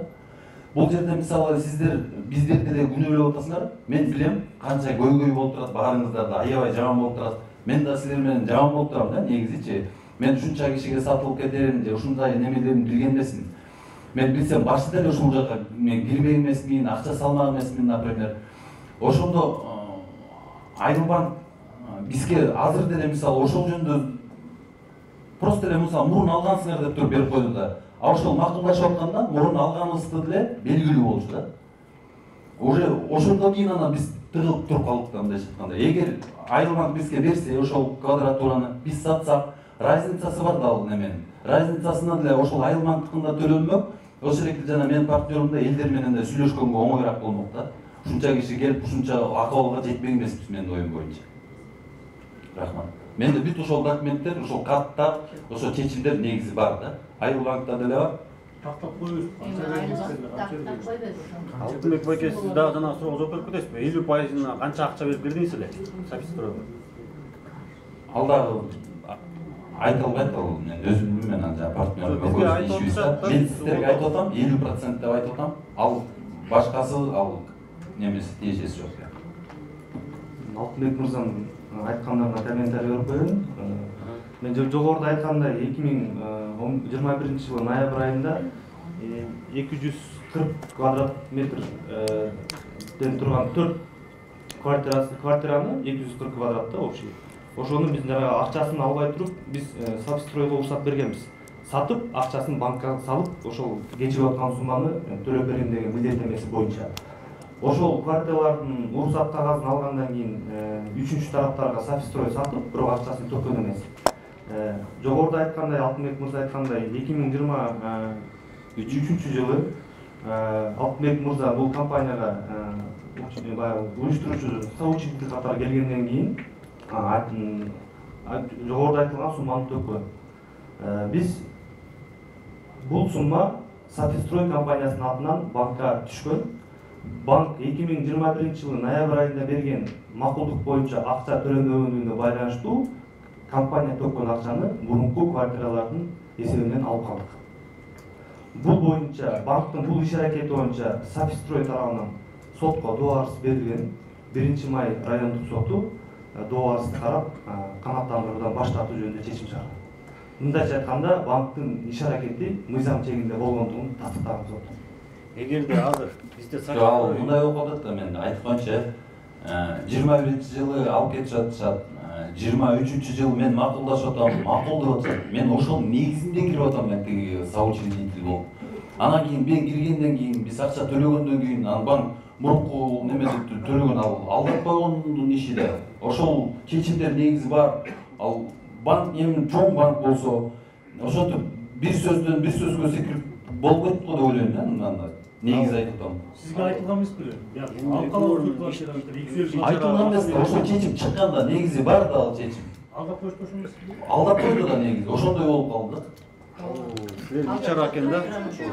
Бул жерде мисалы сиздер биздерди деле күнөөлөп атасыңар. Мен билем канча көйгөй болуп турат, баарыңыздар да аябай жаман болуп турат. Мен да силер менен жаман болуп турам да негизичи. Мен ушунча кишиге сатылып кетерин же ушундай немелерин билген эмесмин. Мен билсем башта эле ушул жака мен кирбек эмесмин, акча салмак эмесмин, например. Ошондо айылбан бизге азыр деле мисалы ошол жөндө просто эле мисалы мурун алгансыңар деп туруп берип койду да. А ошол макулдашып атканда мурун алганыбызды деле белгилүү болчу да. Уже ошондон кийин анан биз тыгылып туруп калдык да, мындайча айтканда. Эгер айылбан бизге берсе ошол квадратураны биз сатсак, разницасы бар да ал неменин. Разницасына деле ошол айылбандыкында төлөнмөк, ошол эле жана менин партнерым да элдер менен да сүйлөшкөнгө оңоюраак болмок да. Ушунча киши келип ушунча акыбалга жетпек эмеспиз менин оюм боюнча. Рахмат. Менде бүт ошол документтер, ошол каттар, ошол чечимдер негизи бар да. Айылбанкта деле бар. Тактап коюбуз. Алтынбек байке, сиз дагы жана суроого жооп берип кетесизби? 50%-ына канча акча берип бердиңиз эле Софистройго? Ал дагы айтылбайт ал. Мен өзүм менен жана партнерим көбүнчө ишибиз да. Мен сиздерге айтып атам, 50% деп айтып атам. Ал башкасы ал немеси тиешеси жок. Алтынбек мырзанын айткандарына комментарий берип коеюн. Мен жогоруда айткандай 2021 жылы ноябрь айында 240 квадрат метрден турган 4 квартираны 240 квадратта общий. Ошону биз акчасын албай туруп биз Софистройго уруксат бергенбиз. Сатып акчасын банкка салып, ошол кечирип аткан сумманы төлөп берем деген милдеттенмеси боюнча. Ошол квартиралардын уруксат кагазын алгандан кийин үчүнчү тараптарга Софистрой сатып, бирок акчасын төккөн эмес. Жогоруда айткандай, Алтынбек мырза айткандай 2023 жылы Алтынбек мырза бул компанияга уюштуруучу соучредитель катары келгенден кийин жогоруда айтылган сумманы төккөн. Биз бул сумма Софистрой компаниясынын атынан банкка түшкөн. Банк 2021 жылы ноябрь айында берген макулдук боюнча акча төлөнбөгөндүгүнө байланыштуу компания төккөн акчаны мурунку квартиралардын эсебинен алып калдык. Бул боюнча банктын бул иш аракети боюнча Софистрой тарабынан сотко доо арыз берилген. 1 май райондук соту доо арызды карап канааттандыруудан баш тартуу жөнүндө чечим чыгарган. Мындайча айтканда банктын иш аракети мыйзам чегинде болгондугун тастыктаган сот. Эгерде азыр бизде Софистрой мындай болуп атат да, мен айтканча 21-жылы алып кетип жатышат. 23-жылы мен макулдашып атам, макул деп атышат. Мен ошол негизинде кирип атам, мен тиги соучредитель болуп. Анан кийин мен киргенден кийин, биз акча төлөгөндөн кийин, анан банк мурунку немеди төлөгөн алдап койгондун иши да. Ошол чечимдер негизи бар. Ал банк эми чоң банк болсо, ошентип бир сөздөн бир сөзгө секирип болуп кетти го деп ойлойм да, мындай. Негизи айтып атам. Сизге айтылган эмес беле? Айтылган эмес, ошол чечим чыкканда негизи бар да ал чечим. Алдап коюшту ошо эмес. Алдап койду да негизи, ошондой болуп калды. Силер ичара экен да,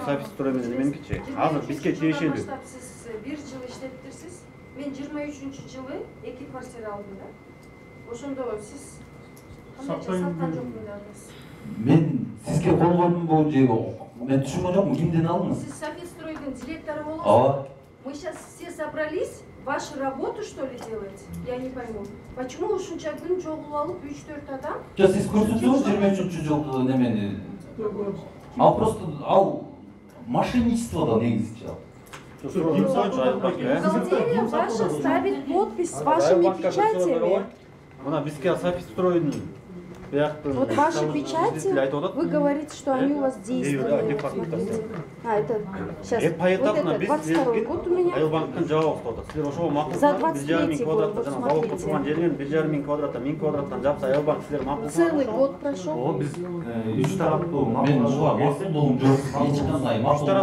Софистрой менен эменикичи. Азыр бизге тиешелүү. Сиз 1 жыл иштептирсиз. Мен 23-жылы 2 квартира алдым да. Ошондо сиз кандай саткан жокмун деп атасыз? мен сизге кол койдум бул же мен түшүнгөн жокмун, кимден алдыңыз? Сіз Софистройдың директоры боласыз? Ооба. Мы сейчас все собрались, вашу работу что ли делать? Я не пойму. Почему ушунча күн чогулуп алып 3-4 адам? Жок, сиз көрсөтсөңүз 23-жылкы немени. Ал просто ал мошенничество да негизичи ал. Бухгалтерия ваша ставит подпись с вашими печатями. Мына бизге Софистройдун Вот ваши печати, вы говорите, что они у вас действенные. Смотрите. Это сейчас, вот это 22 год у меня. Айылбанктын жабы уктады. Силер ошого макул. За 23 год, вот смотрите. Турган жерден 1,5 миң квадраттан 1000 квадраттан жапса Айылбанк силер макул. Целый год прошел. Биз үч тараптуу Мен ошого макул жок. Эч кандай макул жок.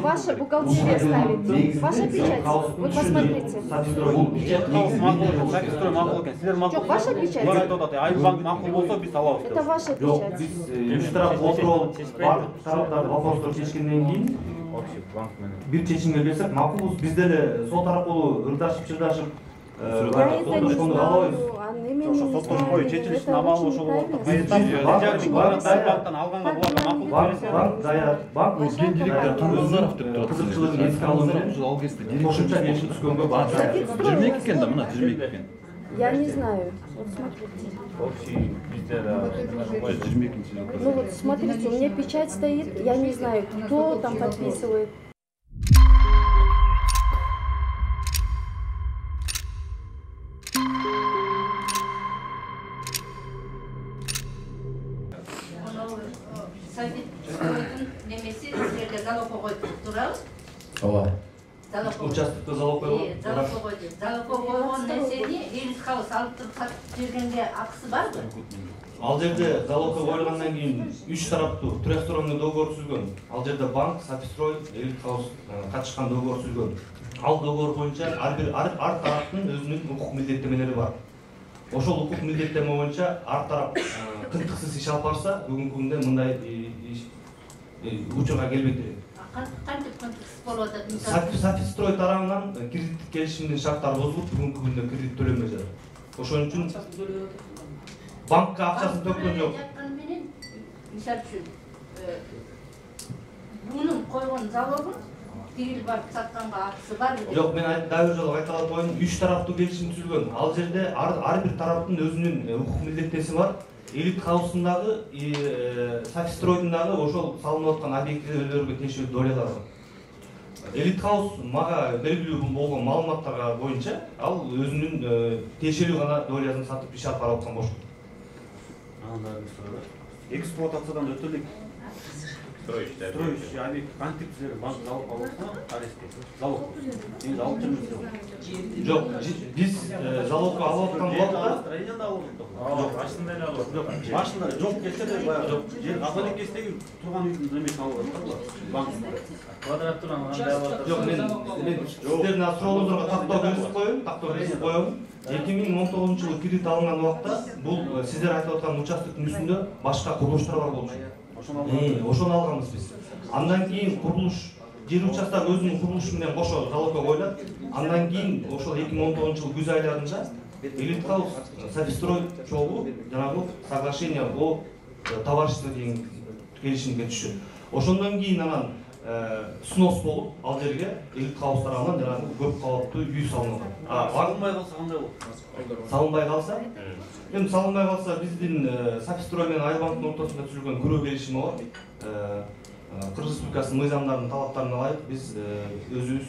Ваша бухгалтерия ставит. Ваша печать. Вот посмотрите. Софистрой макул экен. Силер макул. Жок, ваша печать. Айылбанк макул болсо биз алабыз. Это ваша Жок, печать. биз үч тарап отуруп бардык тараптарды вопросту чечкенден кийин бир чечимге келсек макулбуз. Биз деле сол тарапкылуу ырдашып чырдашып соттошконду каалабайбыз. Соттошкой чечилиштин амалы ошол болот. Айылбанктан алганга буларга макул. Банк даяр. Банк ген директор Кандызаров деп турат. Кызыкчылыгын эске алуу менен ал кезде кошумча келишим түзгөнгө бар. 22 экен да, мына 22 экен. Я не знаю. Вот смотрите. Общий Ну вот смотрите, у меня печать стоит, я не знаю, кто там подписывает. Немесе сіздерге залогқа қойып туралы? Ооба. Залогқа Участокто залог койгон. Залогқа қойды. Залогқа қойған нәрсені Элис хаус алып тұрып сатып жергенде ақысы бар ғой? Ал жерде залогко коюлгандан кийин үч тараптуу трехсторонный договор түзүлгөн. Ал жерде банк, Софистрой, Элит хаус катышкан договор түзүлгөн. Ал договор боюнча ар тараптын өзүнүн укук милдеттемелери бар. Ошол укук милдеттеме боюнча ар тарап тынтыксыз иш алып барса, бүгүнкү күндө мындай учурга келбейт элек. Кантип тынтыксыз болуп атат? Софистрой тарабынан кредиттик келишимдин шарттары бузулуп, бүгүнкү күндө кредит төлөнбөй жатат. Ошон үчүн банкка акчасын төккөн жок. Мисалы үчүн, мунун койгон залогун тигил барып сатканга акысы бар беле? Жок, мен дагы жолу кайталап коеюн, үч тараптуу келишим түзүлгөн. Ал жерде ар бир тараптын өзүнүн укук милдеттеси бар. Элит хаусундагы, Софистройдун дагы ошол салынып аткан объектилерге тиешелүү долялар бар. Элит хаус мага белгилүү болгон маалыматтарга боюнча ал өзүнүн тиешелүү гана долясын сатып иш алып барып аткан болуш керек. Эксплуатациядан өтөлүк. Строить, объект, кантип силер банк залог аласызбы? Арестке. Залог. Мен залог жүрмүш. Жок, биз залогко алып аткан убакта строенияда алып аттык. Жок, машинада эле алып. Жок, машинада жок келсе де баягы жок. Жер апотекасындагы турган үйдүн немесин алып аттык да. Банк. Квадрат турган андай алып аттык. Жок, мен сиздердин сурооңуздарга тактоо берип коеюн, тактоо берип коеюн. 2019 жылы кредит алынган убакта бул сиздер айтып аткан участоктун үстүндө башка курулуштар бар болчу. Ошону алганбыз биз. Андан кийин курулуш жер участок өзүнүн курулушу менен кошо залогко коюлат. Андан кийин ошол 2019 жыл күз айларында Элит хаус Софистрой чогуу жанагы соглашение о товариществе деген келишимге түшүшөт. Ошондон кийин анан снос болуп ал жерге Элит хаус тарабынан жанагы көп кабаттуу үй салынат. Салынбай калса кандай болот? Салынбай калса? Эми салынбай калса биздин Софистрой менен Айылбанктын ортосунда түзүлгөн күрөө келишими бар. Кыргыз Республикасынын мыйзамдарынын талаптарына ылайык биз өзүбүз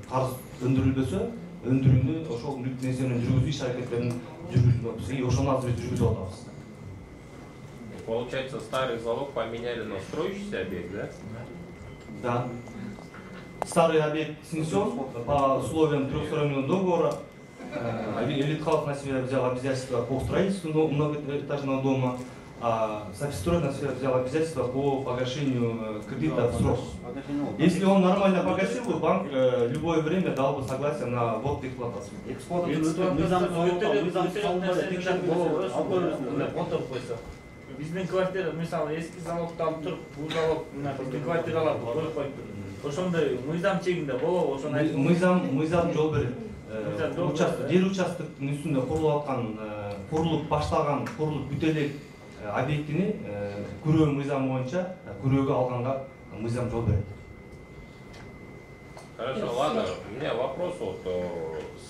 карыз өндүрүлбөсө, өндүрүүнү ошол мүлктүн эсебинен жүргүзүү иш аракеттерин жүргүзүп, ошону азыр биз жүргүзүп атабыз. Получается, старый залог поменяли на строящийся объект, да? Да. Старый объект снесен по условиям трехстороннего договора. Элит хаус на себя взял обязательства по строительству многоэтажного дома, а Софистрой на себя взял обязательства по погашению кредита в срок. Если он нормально погасил, банк любое время дал бы согласие на ввод в эксплуатацию. Биздин квартира, мисалы, эски залогду алып туруп, бул залог биздин квартираларды коюп коюп, ошондой мыйзам чегинде болобу, ошону айтып. Мыйзам жол берет. Жер участоктун үстүндө курулуп аткан, курулуп башталган, курулуп бүтө элек объектini көрүү мыйзамы боюнча көрүүгө алганга мыйзам жол берет. Хорошо, ладно, у меня вопрос вот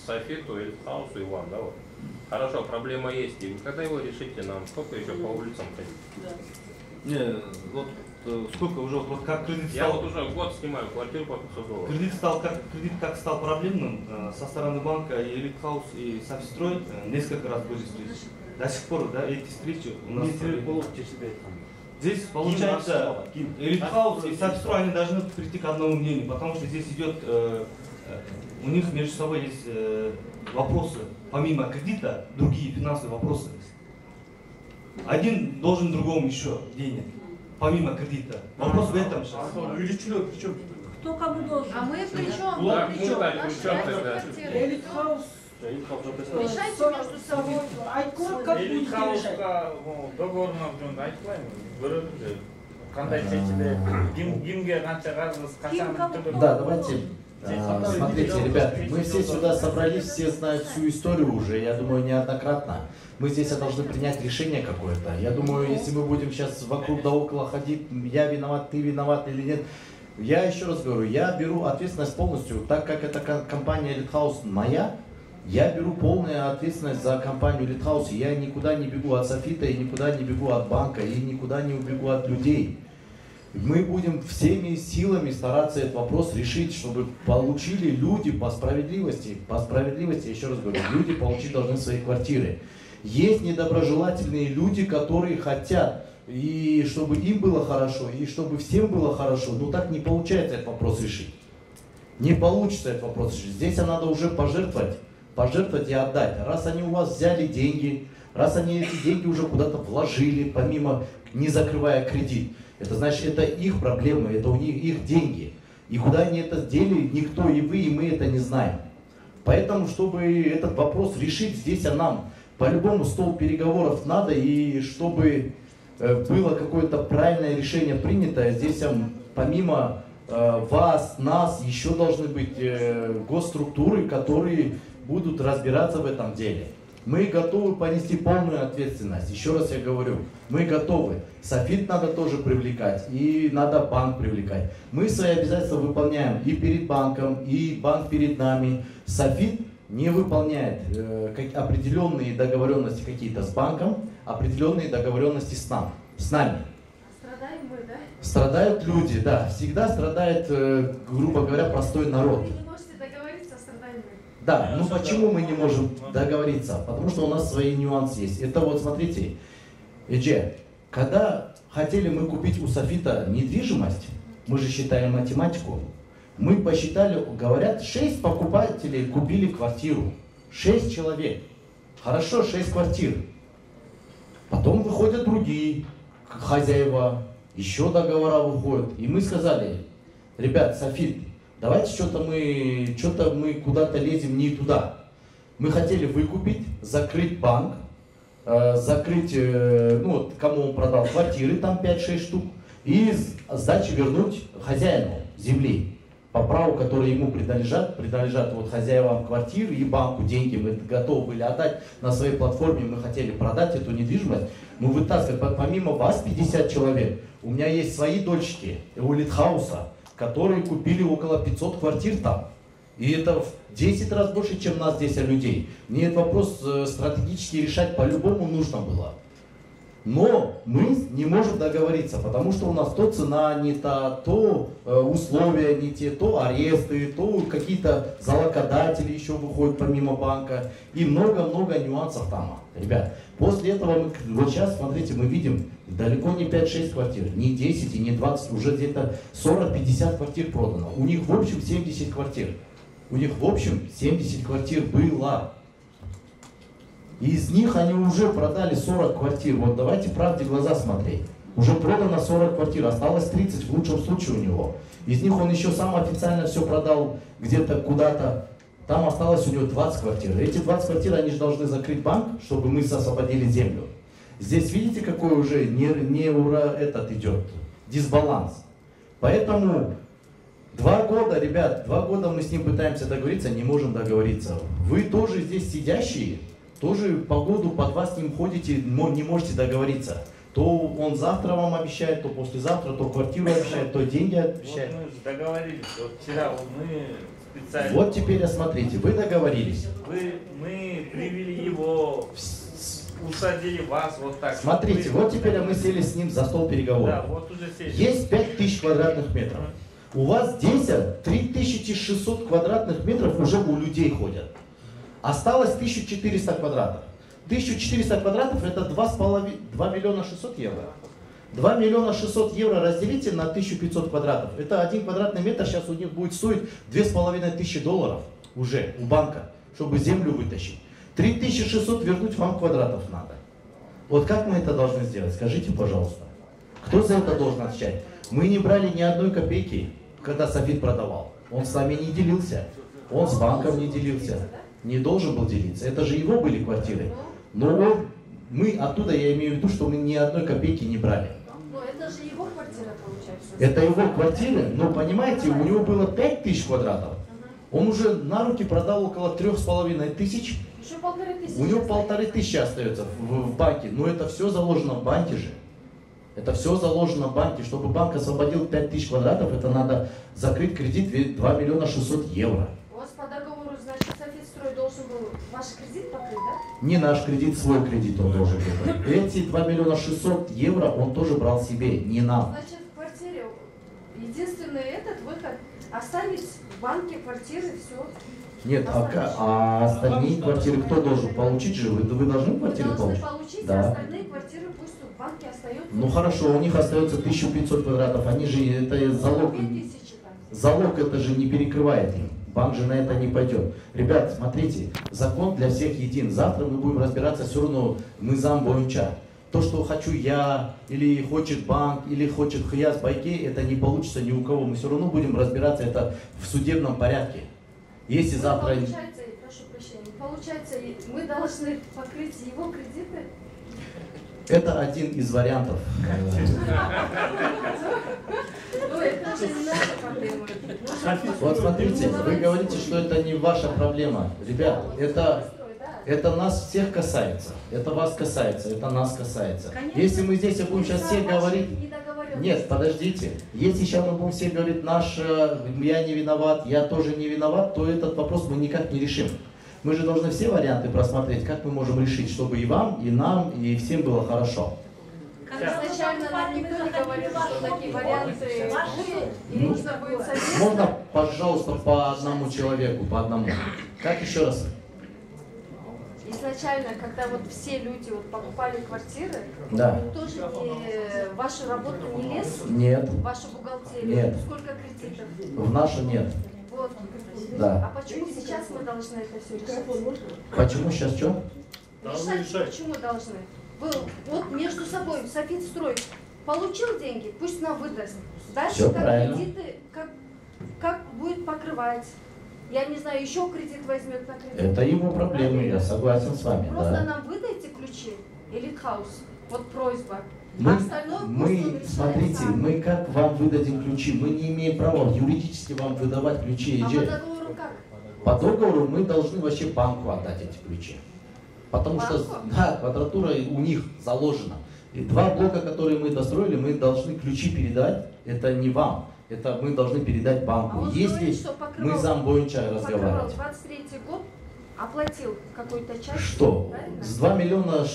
Софиту, Эльтхаусу и вам, да, вот. Хорошо, проблема есть, и когда его решите, нам сколько еще по улицам ходить? Не, вот сколько уже, вот как кредит стал... Я вот уже год снимаю квартиру по 500 долларов. Кредит как стал проблемным, со стороны банка и Элитхаус и Софистрой несколько раз были встречи. До сих пор, да, эти встречи у нас... Здесь получается, Элитхаус и Софистрой, они должны прийти к одному мнению, потому что здесь идет, у них между собой есть вопросы, помимо кредита, другие финансовые вопросы. Один должен другому еще денег, помимо кредита. Вопрос в этом сейчас. Кто кому должен? А мы при чем? Да, мы при чем тогда? Элитхаус решайте между собой. Айтқылар как будет решать? договорына жөнүндө айтпайм. Көрөлү. Кандай чечилет, кимге канча карыз, качан. Да, давайте. Смотрите, ребят, мы все сюда собрались, все знают всю историю уже, я думаю, неоднократно. Мы здесь должны принять решение какое-то. Я думаю, если мы будем сейчас вокруг да около ходить, я виноват, ты виноват или нет. Я еще раз говорю, я беру ответственность полностью, так как эта компания Элитхаус моя, я беру полную ответственность за компанию Элитхаус. Я никуда не бегу от Софита, и никуда не бегу от банка, и никуда не убегу от людей. Мы будем всеми силами стараться этот вопрос решить, чтобы получили люди по справедливости. По справедливости, еще раз говорю, люди получить должны свои квартиры. Есть недоброжелательные люди, которые хотят, и чтобы им было хорошо, и чтобы всем было хорошо. Но так не получается этот вопрос решить. Не получится этот вопрос решить. Здесь надо уже пожертвовать и отдать. Раз они у вас взяли деньги, раз они эти деньги уже куда-то вложили, помимо не закрывая кредит, это значит, это их проблемы, это у них их деньги. И куда они это дели, никто, и вы, и мы это не знаем. Поэтому, чтобы этот вопрос решить, здесь нам по-любому стол переговоров надо, и чтобы было какое-то правильное решение принято, здесь помимо вас, нас, еще должны быть госструктуры, которые будут разбираться в этом деле. Мы готовы понести полную ответственность. Еще раз я говорю, мы готовы. Софит надо тоже привлекать, и надо банк привлекать. Мы свои обязательства выполняем и перед банком, и банк перед нами. Софит не выполняет определенные договоренности какие-то с банком, определенные договоренности с нами. Страдаем мы, да? Страдают люди, да. Всегда страдает, грубо говоря, простой народ. Вы не можете договориться, страдаем мы. Да, ну почему мы не можем договориться? Потому что у нас свои нюансы есть. Это вот, смотрите, Эдже, когда хотели мы купить у Софита недвижимость, мы же считаем математику, мы посчитали, говорят, 6 покупателей купили квартиру. 6 человек. Хорошо, 6 квартир. Потом выходят другие хозяева, еще договора выходят. И мы сказали, ребят, Софит, давайте что-то мы куда-то лезем не туда. Мы хотели выкупить, закрыть банк, закрыть, ну вот, кому он продал квартиры, там 5-6 штук, и сдачи вернуть хозяину земли. По праву, которые ему принадлежат вот хозяевам квартиры и банку деньги. Мы готовы были отдать на своей платформе, мы хотели продать эту недвижимость. Мы вытаскиваем, помимо вас 50 человек, у меня есть свои дольщики у Элитхауса, которые купили около 500 квартир там. И это в 10 раз больше, чем нас здесь людей. Мне этот вопрос стратегически решать по-любому нужно было. Но мы не можем договориться, потому что у нас то цена не та, то условия не те, то аресты, то какие-то залокодатели еще выходят помимо банка. И много-много нюансов там, ребят. После этого вот сейчас, смотрите, мы видим далеко не 5-6 квартир, не 10 и не 20, уже где-то 40-50 квартир продано. У них в общем 70 квартир. У них в общем 70 квартир было. Из них они уже продали 40 квартир. Вот давайте правде в глаза смотреть. Уже продано 40 квартир, осталось 30 в лучшем случае у него. Из них он еще сам официально все продал где-то куда-то. Там осталось у него 20 квартир. Эти 20 квартир они же должны закрыть банк, чтобы мы освободили землю. Здесь видите, какой уже этот идет дисбаланс. Поэтому 2 года, ребят, 2 года мы с ним пытаемся договориться, не можем договориться. Вы тоже здесь сидящие, тоже по году, по 2 с ним ходите, не можете договориться. То он завтра вам обещает, то послезавтра, то квартиру обещает, то деньги обещает. Вот мы же договорились, вот вчера мы специально... Вот теперь смотрите, вы договорились. Мы привели его, усадили вас вот так. Смотрите, вот теперь мы сели с ним за стол переговоров. Да, вот уже сели. Есть 5000 квадратных метров. У вас здесь 3600 квадратных метров уже у людей ходят. Осталось 1400 квадратов. 1400 квадратов это 2 миллиона 600 евро. 2 миллиона 600 евро разделите на 1500 квадратов. Это 1 квадратный метр сейчас у них будет стоить $2500 уже у банка, чтобы землю вытащить. 3600 вернуть вам квадратов надо. Вот как мы это должны сделать? Скажите, пожалуйста. Кто за это должен отвечать? Мы не брали ни одной копейки, когда Софит продавал. Он с нами не делился. Он с банком не делился. Не должен был делиться. Это же его были квартиры. Но мы оттуда, я имею в виду, что мы ни одной копейки не брали. Но это же его квартира получается. Это его квартиры, но понимаете, у него было 5000 квадратов. Он уже на руки продал около 3500. Еще 1500. У него 1500 остается в банке. Но это все заложено в банке же. Это все заложено в банке. Чтобы банк освободил 5000 квадратов, это надо закрыть кредит 2 миллиона 600 евро. У вас по договору, значит, Софитстрой должен был ваш кредит покрыть, да? Не наш кредит, свой кредит он должен был. Эти 2 миллиона 600 евро он тоже брал себе, не нам. Значит, в квартире единственный этот выход оставить в банке квартиры, все. Нет, а остальные квартиры кто должен получить же? Вы должны квартиры получить? Вы должны получить, да. а остальные квартиры пусть в банке остаются. Ну хорошо, у них остается 1500 квадратов, они же, это залог, залог это же не перекрывает им. Банк же на это не пойдет. Ребят, смотрите, закон для всех един. Завтра мы будем разбираться, все равно мы зам бойынча. То, что хочу я, или хочет банк, или хочет Хияс Байке, это не получится ни у кого. Мы все равно будем разбираться это в судебном порядке. Если завтра... Получается, прошу прощения, получается, мы должны покрыть его кредиты? Это один из вариантов. Ну, это же не наша проблема. Вот смотрите, вы говорите, что это не ваша проблема. Ребят, это нас всех касается. Это вас касается, это нас касается. Если мы здесь будем сейчас все говорить... Нет, подождите. Если сейчас мы будем все говорить, я не виноват, я тоже не виноват, то этот вопрос мы никак не решим. Мы же должны все варианты просмотреть, как мы можем решить, чтобы и вам, и нам, и всем было хорошо. Изначально нам никто не говорил, что такие варианты и нужно будет совместно. Можно, пожалуйста, по одному человеку, по одному. Как еще раз? Изначально, когда вот все люди вот покупали квартиры, да. Никто же в вашу работу не лез? Нет. В вашу бухгалтерию? Нет. Сколько кредитов? В нашу нет. Вот. Да. А почему сейчас мы должны это все решать? Почему сейчас что? Решать почему должны? Вы вот между собой Софитстрой получил деньги, пусть нам выдаст. Дальше Все как правильно. кредиты, как будет покрывать. Я не знаю, еще кредит возьмет на кредит. Это его проблемы, я согласен с вами. Просто да. нам выдайте ключи, Элитхаус. Вот просьба. Смотрите, мы как вам выдадим ключи? Мы не имеем права юридически вам выдавать ключи. А по договору как? По договору мы должны вообще банку отдать эти ключи. Потому что, да, квадратура у них заложена. И 2 блока, которые мы достроили, мы должны ключи передать. Это не вам. Это мы должны передать банку. А если мы зам бойынча разговаривать. 23-й год оплатил какую-то часть. Что? Правильно? С 2 миллиона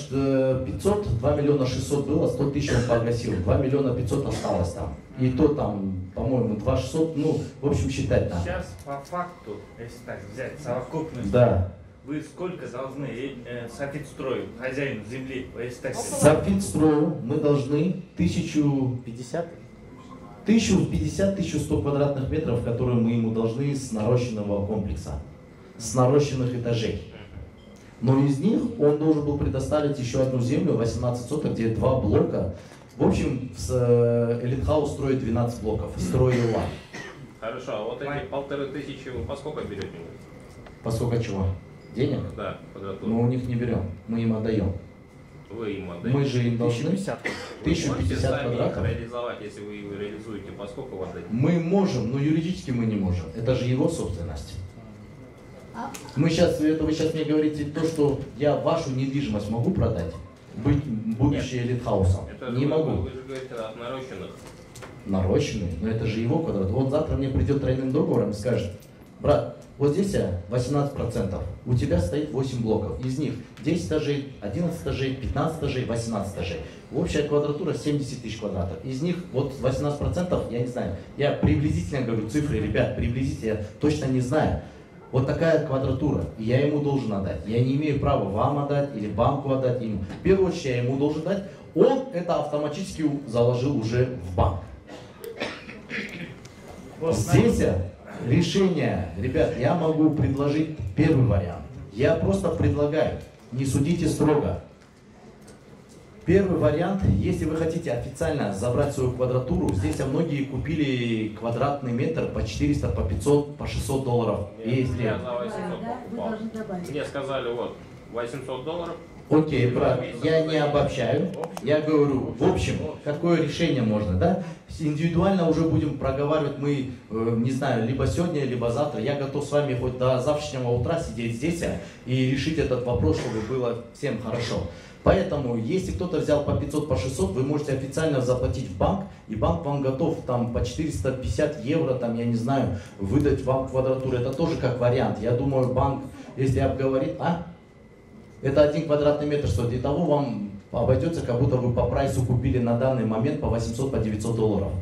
500, 2 миллиона 600 было, 100 тысяч он погасил. 2 миллиона 500 осталось там. И то там, по-моему, 2 600, ну, в общем, считать надо. Сейчас по факту, если так взять совокупность, да. Вы сколько должны Софитстрою, хозяину земли, если так сказать? Софитстрою мы должны 1050? 1050-1100 квадратных метров, которые мы ему должны с нарощенного комплекса, с нарощенных этажей. Но из них он должен был предоставить еще одну землю, 18 соток, где 2 блока. В общем, Элитхаус строит 12 блоков, строил он. Хорошо, а вот эти 1500 вы по сколько берете? По сколько чего? Денег? Да, квадратуру. Мы у них не берем, мы им отдаем. Вы им отдаете? Мы же им должны 1050 квадратов. Реализовать, если вы его реализуете, по сколько вы отдаете? Мы можем, но юридически мы не можем. Это же его собственность. Мы сейчас, это вы сейчас мне говорите то, что я вашу недвижимость могу продать. будущее элитхаусом. Это Не могу. Вы же говорите от нарощенных. Нарощенный, но это же его квадрат. Вот завтра мне придет тройным договором и скажет: брат, вот здесь 18%, у тебя стоит 8 блоков, из них 10 этажей, 11 этажей, 15 этажей, 18 этажей. Общая квадратура 70 тысяч квадратов. Из них вот 18%, я не знаю, я приблизительно говорю цифры, ребят, приблизительно, я точно не знаю. Вот такая квадратура, и я ему должен отдать. Я не имею права вам отдать или банку отдать ему. В первую очередь я ему должен дать, он это автоматически заложил уже в банк. Здесь решение, ребят, я могу предложить первый вариант. Я просто предлагаю, не судите строго. Первый вариант, если вы хотите официально забрать свою квадратуру, здесь многие купили квадратный метр по 400, по 500, по 600 долларов. Если... Я за 800 покупал. Мне сказали, вот, $800. Окей, брат, я не обобщаю, я говорю, в общем, какое решение можно, да? Индивидуально уже будем проговаривать мы, не знаю, либо сегодня, либо завтра. Я готов с вами хоть до завтрашнего утра сидеть здесь и решить этот вопрос, чтобы было всем хорошо. Поэтому, если кто-то взял по 500, по 600, вы можете официально заплатить в банк, и банк вам готов там по 450 евро, там, я не знаю, выдать вам квадратуру. Это тоже как вариант. Я думаю, банк, если обговорит, это 1 квадратный метр стоит, и того вам обойдется, как будто вы по прайсу купили на данный момент по 800, по 900 долларов.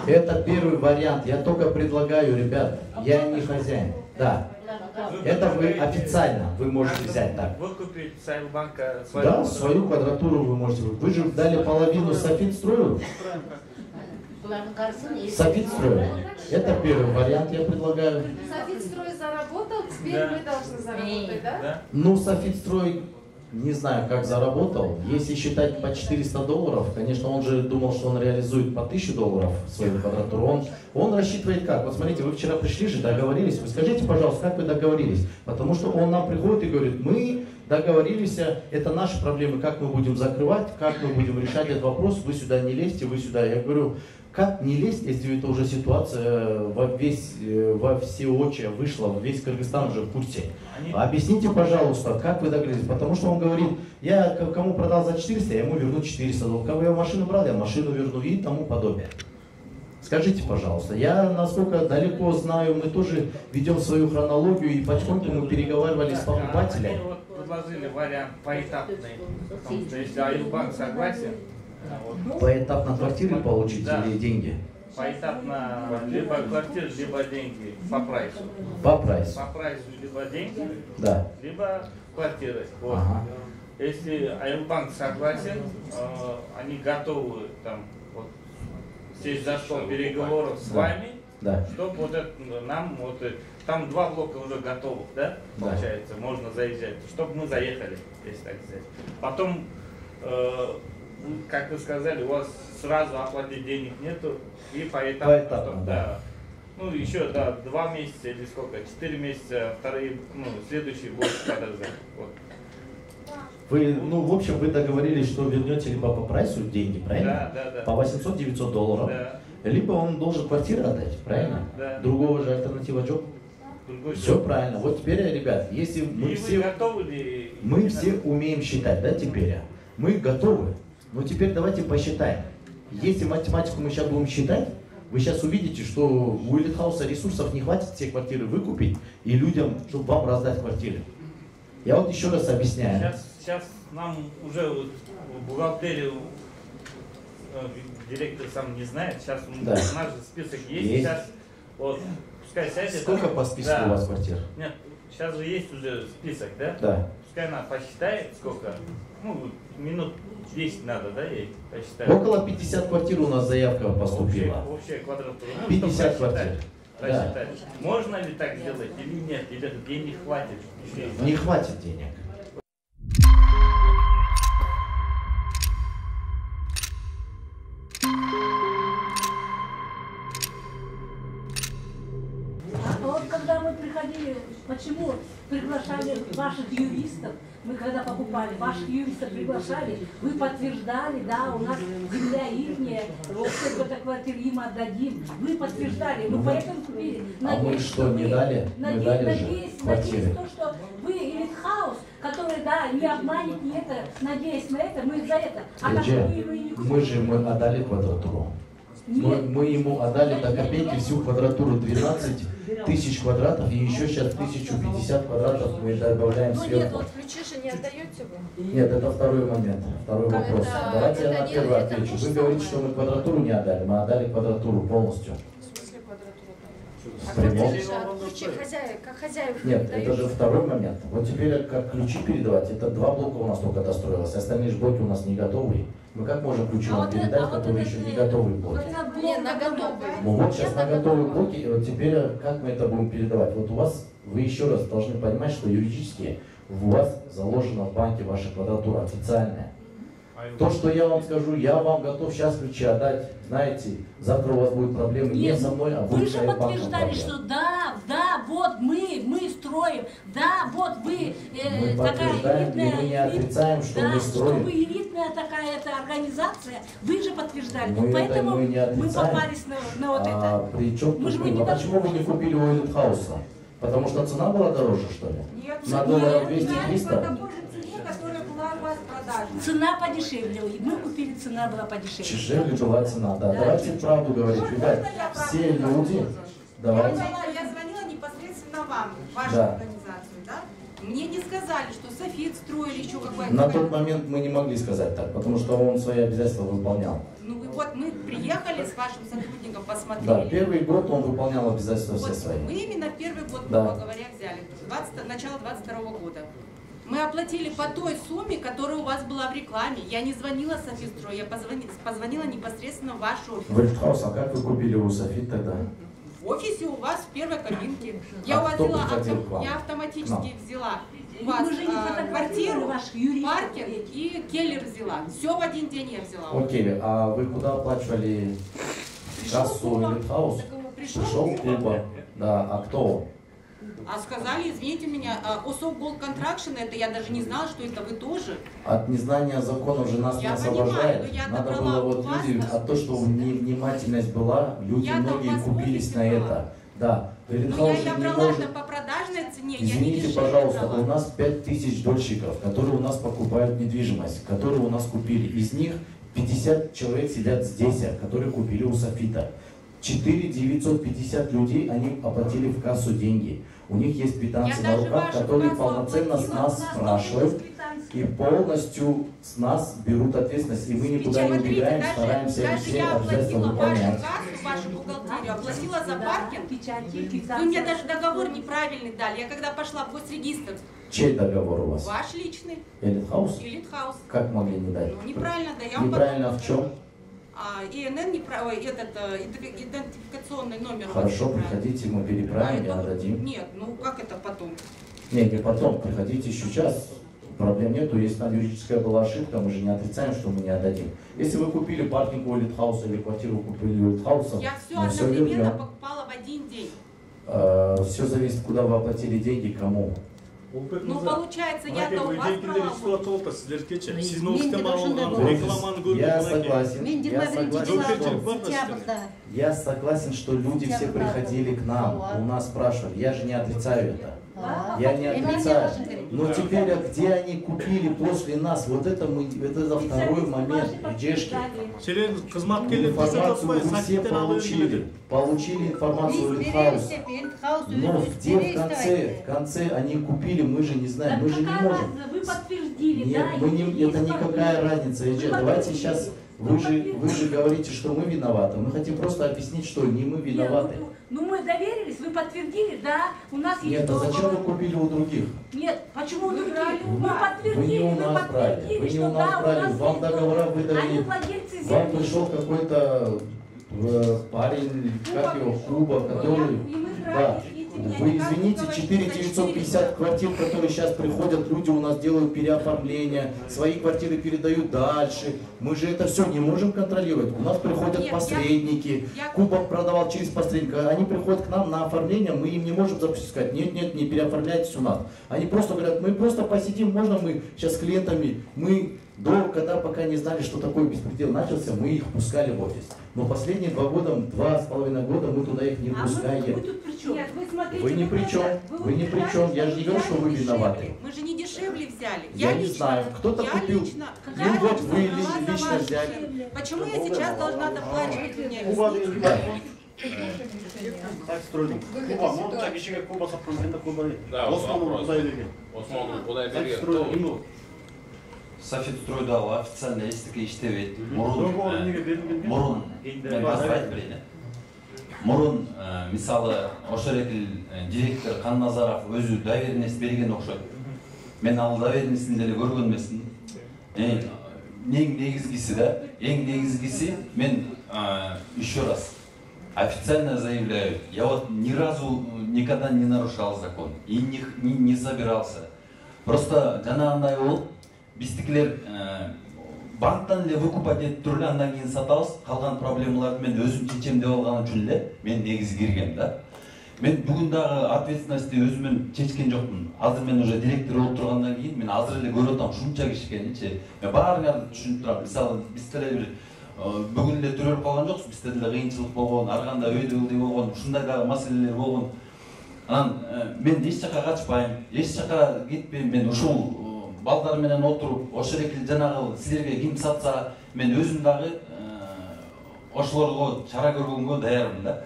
Это первый вариант. Я только предлагаю, ребят, я не хозяин. Да. Это вы официально, вы можете взять так. Выкупить с Айлбанка свою Да, свою квадратуру вы можете. Вы же дали половину Софит строю. Софит строю. Это первый вариант, я предлагаю. Софит строй заработал, теперь мы должны заработать, да? Ну, Софит строй, не знаю, как заработал. Если считать по 400 долларов, конечно, он же думал, что он реализует по 1000 долларов свою квадратуру. Он рассчитывает как? Вот смотрите, вы вчера пришли же, договорились. Вы скажите, пожалуйста, как вы договорились? Потому что он нам приходит и говорит: мы договорились, это наши проблемы, как мы будем закрывать, как мы будем решать этот вопрос, вы сюда не лезьте, вы сюда. Я говорю, как не лезть, если это уже ситуация во всеочие вышла, весь Кыргызстан уже в курсе. Объясните, пожалуйста, как вы договорились, потому что он говорит, я кому продал за 400, я ему верну 400 долларов, кому я машину брал, я машину верну и тому подобное. Скажите, пожалуйста, я, насколько далеко знаю, мы тоже ведем свою хронологию, и потихоньку мы переговаривались с покупателем. Они вот предложили вариант поэтапный, потому что если Айлбанк согласен, Поэтапно квартиры получить или деньги? Поэтапно либо квартиры, либо деньги по прайсу. По прайсу. По прайсу либо деньги, да, либо квартиры. Вот. Ага. Если Айлбанк согласен, они готовы там вот сесть за стол переговоров с вами, да, чтобы вот это, нам вот там 2 блока уже готовых, да, получается, можно заезжать, чтобы мы заехали, если так сказать. Потом, как вы сказали, у вас сразу оплатить денег нету, и поэтапно, да. Ну, еще, да, 2 месяца или сколько, 4 месяца, вторые, ну, следующие будут подождать. Вот. Вы, ну, в общем, вы договорились, что вернете либо по прайсу деньги, правильно? Да, да, да. По 800-900 долларов. Да. Либо он должен квартиру отдать, правильно? Да. Другого же альтернатива джоб. Все правильно. Вот теперь, ребят, если мы все... Мы все умеем считать, да, теперь? Мы готовы. Но теперь давайте посчитаем. Если математику мы сейчас будем считать, вы сейчас увидите, что у Элитхауса ресурсов не хватит все квартиры выкупить и людям, чтобы вам раздать квартиры. Я вот еще раз объясняю. Сейчас нам уже в бухгалтерию директор сам не знает. Сейчас у нас же список есть. Сейчас вот пускай сядет. Сколько по списку у вас квартир? Нет, сейчас же есть уже список, да? Да. Пускай она посчитает, сколько. Ну, минут 10 надо, да, ей посчитать. Около 50 квартир у нас заявка поступила. Общая квадратура. 50 квартир. Да. Можно ли так сделать или нет? Или денег хватит? Не хватит денег. Вот когда мы приходили, почему приглашали ваших юристов, мы когда покупали, ваших юристов приглашали, вы подтверждали, да, у нас земля ихняя, вот сколько-то квартир им отдадим, вы подтверждали, мы поэтому купили. А мы что, не дали? Мы дали же квартиры. То, что вы Элитхаус, который да, не обманет, не это, надеясь на это, мы за это. А так мы отдали квадратуру. Мы ему отдали до копейки всю квадратуру 12 тысяч квадратов, и еще сейчас 1050 квадратов мы добавляем Ну нет, сверху. вот ключи же не отдаете вы. Нет, это второй момент, второй вопрос. Давайте я на первый отвечу. Вы говорите, что мы квадратуру не отдали, мы отдали квадратуру полностью. В смысле квадратуру? Ключи Как хозяев Нет, не это же даете? второй момент. Вот теперь как ключи передавать, это 2 блока у нас только достроилось, остальные же блоки у нас не готовые. Мы как можем ключи вам передать, которые еще не готовые блоки? Не, на готовые. Ну вот сейчас на готовые блоки, и вот теперь как мы это будем передавать? Вот у вас, вы еще раз должны понимать, что юридически у вас заложена в банке ваша квадратура официальная. То, что я вам скажу, я вам готов сейчас ключи отдать, знаете, завтра у вас будут проблемы не со мной, а Вы будут же с банком подтверждали, проблемы. что да, вот мы строим, да, вот вы Мы такая подтверждаем, и мы не отрицаем, что да, мы строим. что вы элитная такая-то организация, вы же подтверждали. Мы это Поэтому мы не отрицаем. попались на вот это. Причем Мы же тут не мы? А почему вы не купили у Элитхауса? Потому что цена была дороже, что ли? Нет, На долларов 200-300? которая была у вас в продаже. Цена подешевле. Мы купили, цена была подешевле. Дешевле была цена, да. Давайте правду говорить, ребят. Все люди, давайте. Я звонила непосредственно вам, в вашу Да. организацию, да? Мне не сказали, что Софит строили еще какое-то... На тот момент мы не могли сказать так, потому что он свои обязательства выполнял. Ну и вот мы приехали с вашим сотрудником, посмотрели. Да, первый год он выполнял обязательства все Вот свои. мы именно первый год, Да. грубо говоря, взяли. Начало 22 года. Мы оплатили по той сумме, которая у вас была в рекламе. Я не звонила Софистрой, я позвонила непосредственно в ваш офис. В Элитхаус, а как вы купили у Софит тогда? В офисе у вас в первой кабинке. Я А кто увозила, приходил к вам? я К автоматически нам. взяла у Мы вас же не фотографировали квартиру, ваших юристов. паркинг и келлер взяла. Все в один день я взяла. Окей, а вы куда оплачивали кассу Элитхаус? Пришел Куба. Да, а кто он? А сказали, извините меня, Осок Голд Контракшн, это я даже не знала, что это вы тоже. От незнания законов же нас не Я освобождает. понимаю, но я Надо добрала было вот у вас люди, на- от того, что невнимательность была, люди Я там многие у вас в купились офисе на была. это. Да, Но Элитхаус я же не брала может. это по продажной цене, я не Извините, дешевле пожалуйста, брала. у нас 5000 дольщиков, которые у нас покупают недвижимость, которые у нас купили. Из них 50 человек сидят здесь, которые купили у Софита. 4950 людей, они оплатили в кассу деньги. У них есть квитанции Я на даже руках, вашу которые кассу полноценно с оплатила, нас у нас спрашивают тоже есть и полностью с нас берут ответственность. И мы никуда не Смотрите, убегаем, даже стараемся я все обязательства оплатила вашу выполнять. кассу, вашу бухгалтерию, оплатила за Да, паркинг. печати, Вы мне даже договор неправильный дали. Я когда пошла в госрегистр, Чей договор у вас? ваш личный, Элитхаус? Элитхаус. Как могли не дать? Ну, неправильно, да, я вам Неправильно потом в чем? ИНН идентификационный номер. у вас Хорошо, неправильный. приходите, мы переправим, я отдадим. Нет, ну как это потом? Не потом, приходите сейчас. Проблем нету, если там юридическая была ошибка, мы же не отрицаем, что мы не отдадим. Если вы купили паркинг у Элитхауса или квартиру купили у Элитхауса, Я все мы все одновременно вернем. покупала в один день. Все зависит, куда вы оплатили деньги, кому. Ну, получается, я-то у вас брала. Я согласен, что люди все приходили к нам, у нас спрашивали. Я же не отрицаю это. Я не отрицаю. Но теперь, где они купили после нас, вот это второй момент, Ижешки. Информацию вы все получили. Получили информацию у Элитхауса. Но где в конце они купили, мы же не знаем, мы же не можем. Вы подтвердили, Нет, да? это никакая разница. Эдже, давайте сейчас, вы же говорите, что мы виноваты. Мы хотим просто объяснить, что не мы виноваты. Ну мы доверились, вы подтвердили, да? У нас есть Нет, а зачем вы купили у других? Нет, почему у других? Мы Вы не у подтвердили, нас брали, вы не у нас брали, вам договора Они выдали, владельцы вам земли. пришел какой-то парень, как его, Куба, который, да, вы извините, 4950 квартир, которые сейчас приходят, люди у нас делают переоформление, свои квартиры передают дальше, мы же это все не можем контролировать, у нас приходят посредники, Куба продавал через посредника, они приходят к нам на оформление, мы им не можем запускать, нет, не переоформляйтесь у нас, они просто говорят, мы просто посидим, можно мы сейчас с клиентами, мы когда пока не знали, что такое беспредел начался, мы их пускали в офис. Но последние 2,5 года мы туда их не пускаем. Нет, вы смотрите, Вы ни при чем, вы ни при чем. Я же не говорю, что вы виноваты. Мы же не дешевле дешевле взяли. Я не знаю, кто-то купил. Какая Ну вот вы разница? лично взяли. Почему я сейчас должна доплачивать? Мне Куба, монша кишиге Куба сапқан, енді Куба не? Да, Османның Құдай берген. Османның Құдай берген. Софитстройдағы официально естіке іштебейді. Мұрын, мен басып айтып берейін. Мұрын, мысалы, ошерекіл директор Қанназаров өзі доверенность берген оқшайды. Мен ал доверенностьін деле көргенмесін. Ең негізгісі да, ең негізгісі мен еще раз официально заявляю, я вот ни разу никогда не нарушал закон и не собирался. Просто жаңағындай ол біздікілер банктан эле выкупать этип туруп эле андан кийин сатабыз, калган проблемаларды мен өзүм чечем деп алган үчүн эле мен негизи киргем да. Мен бүгүн дагы ответственностьти өзүмөн чечкен жокмун. Азыр мен уже директор болуп тургандан кийин мен азыр эле көрүп атам ушунча кишкеничи. Мен баарыңарды түшүнүп турам. Мисалы биз деле бир бүгүн эле төрөлүп калган жокпуз. Бизде деле кыйынчылык болгон, ар кандай өйдө болгон, ушундай дагы маселелер болгон. Анан мен эч жака качпайм, эч жака кетпейм. Мен ушул балдар менен отуруп, ошо эркил жанагы силерге ким сатса, мен өзүм дагы ошолорго чара көргөнгө даярмын да.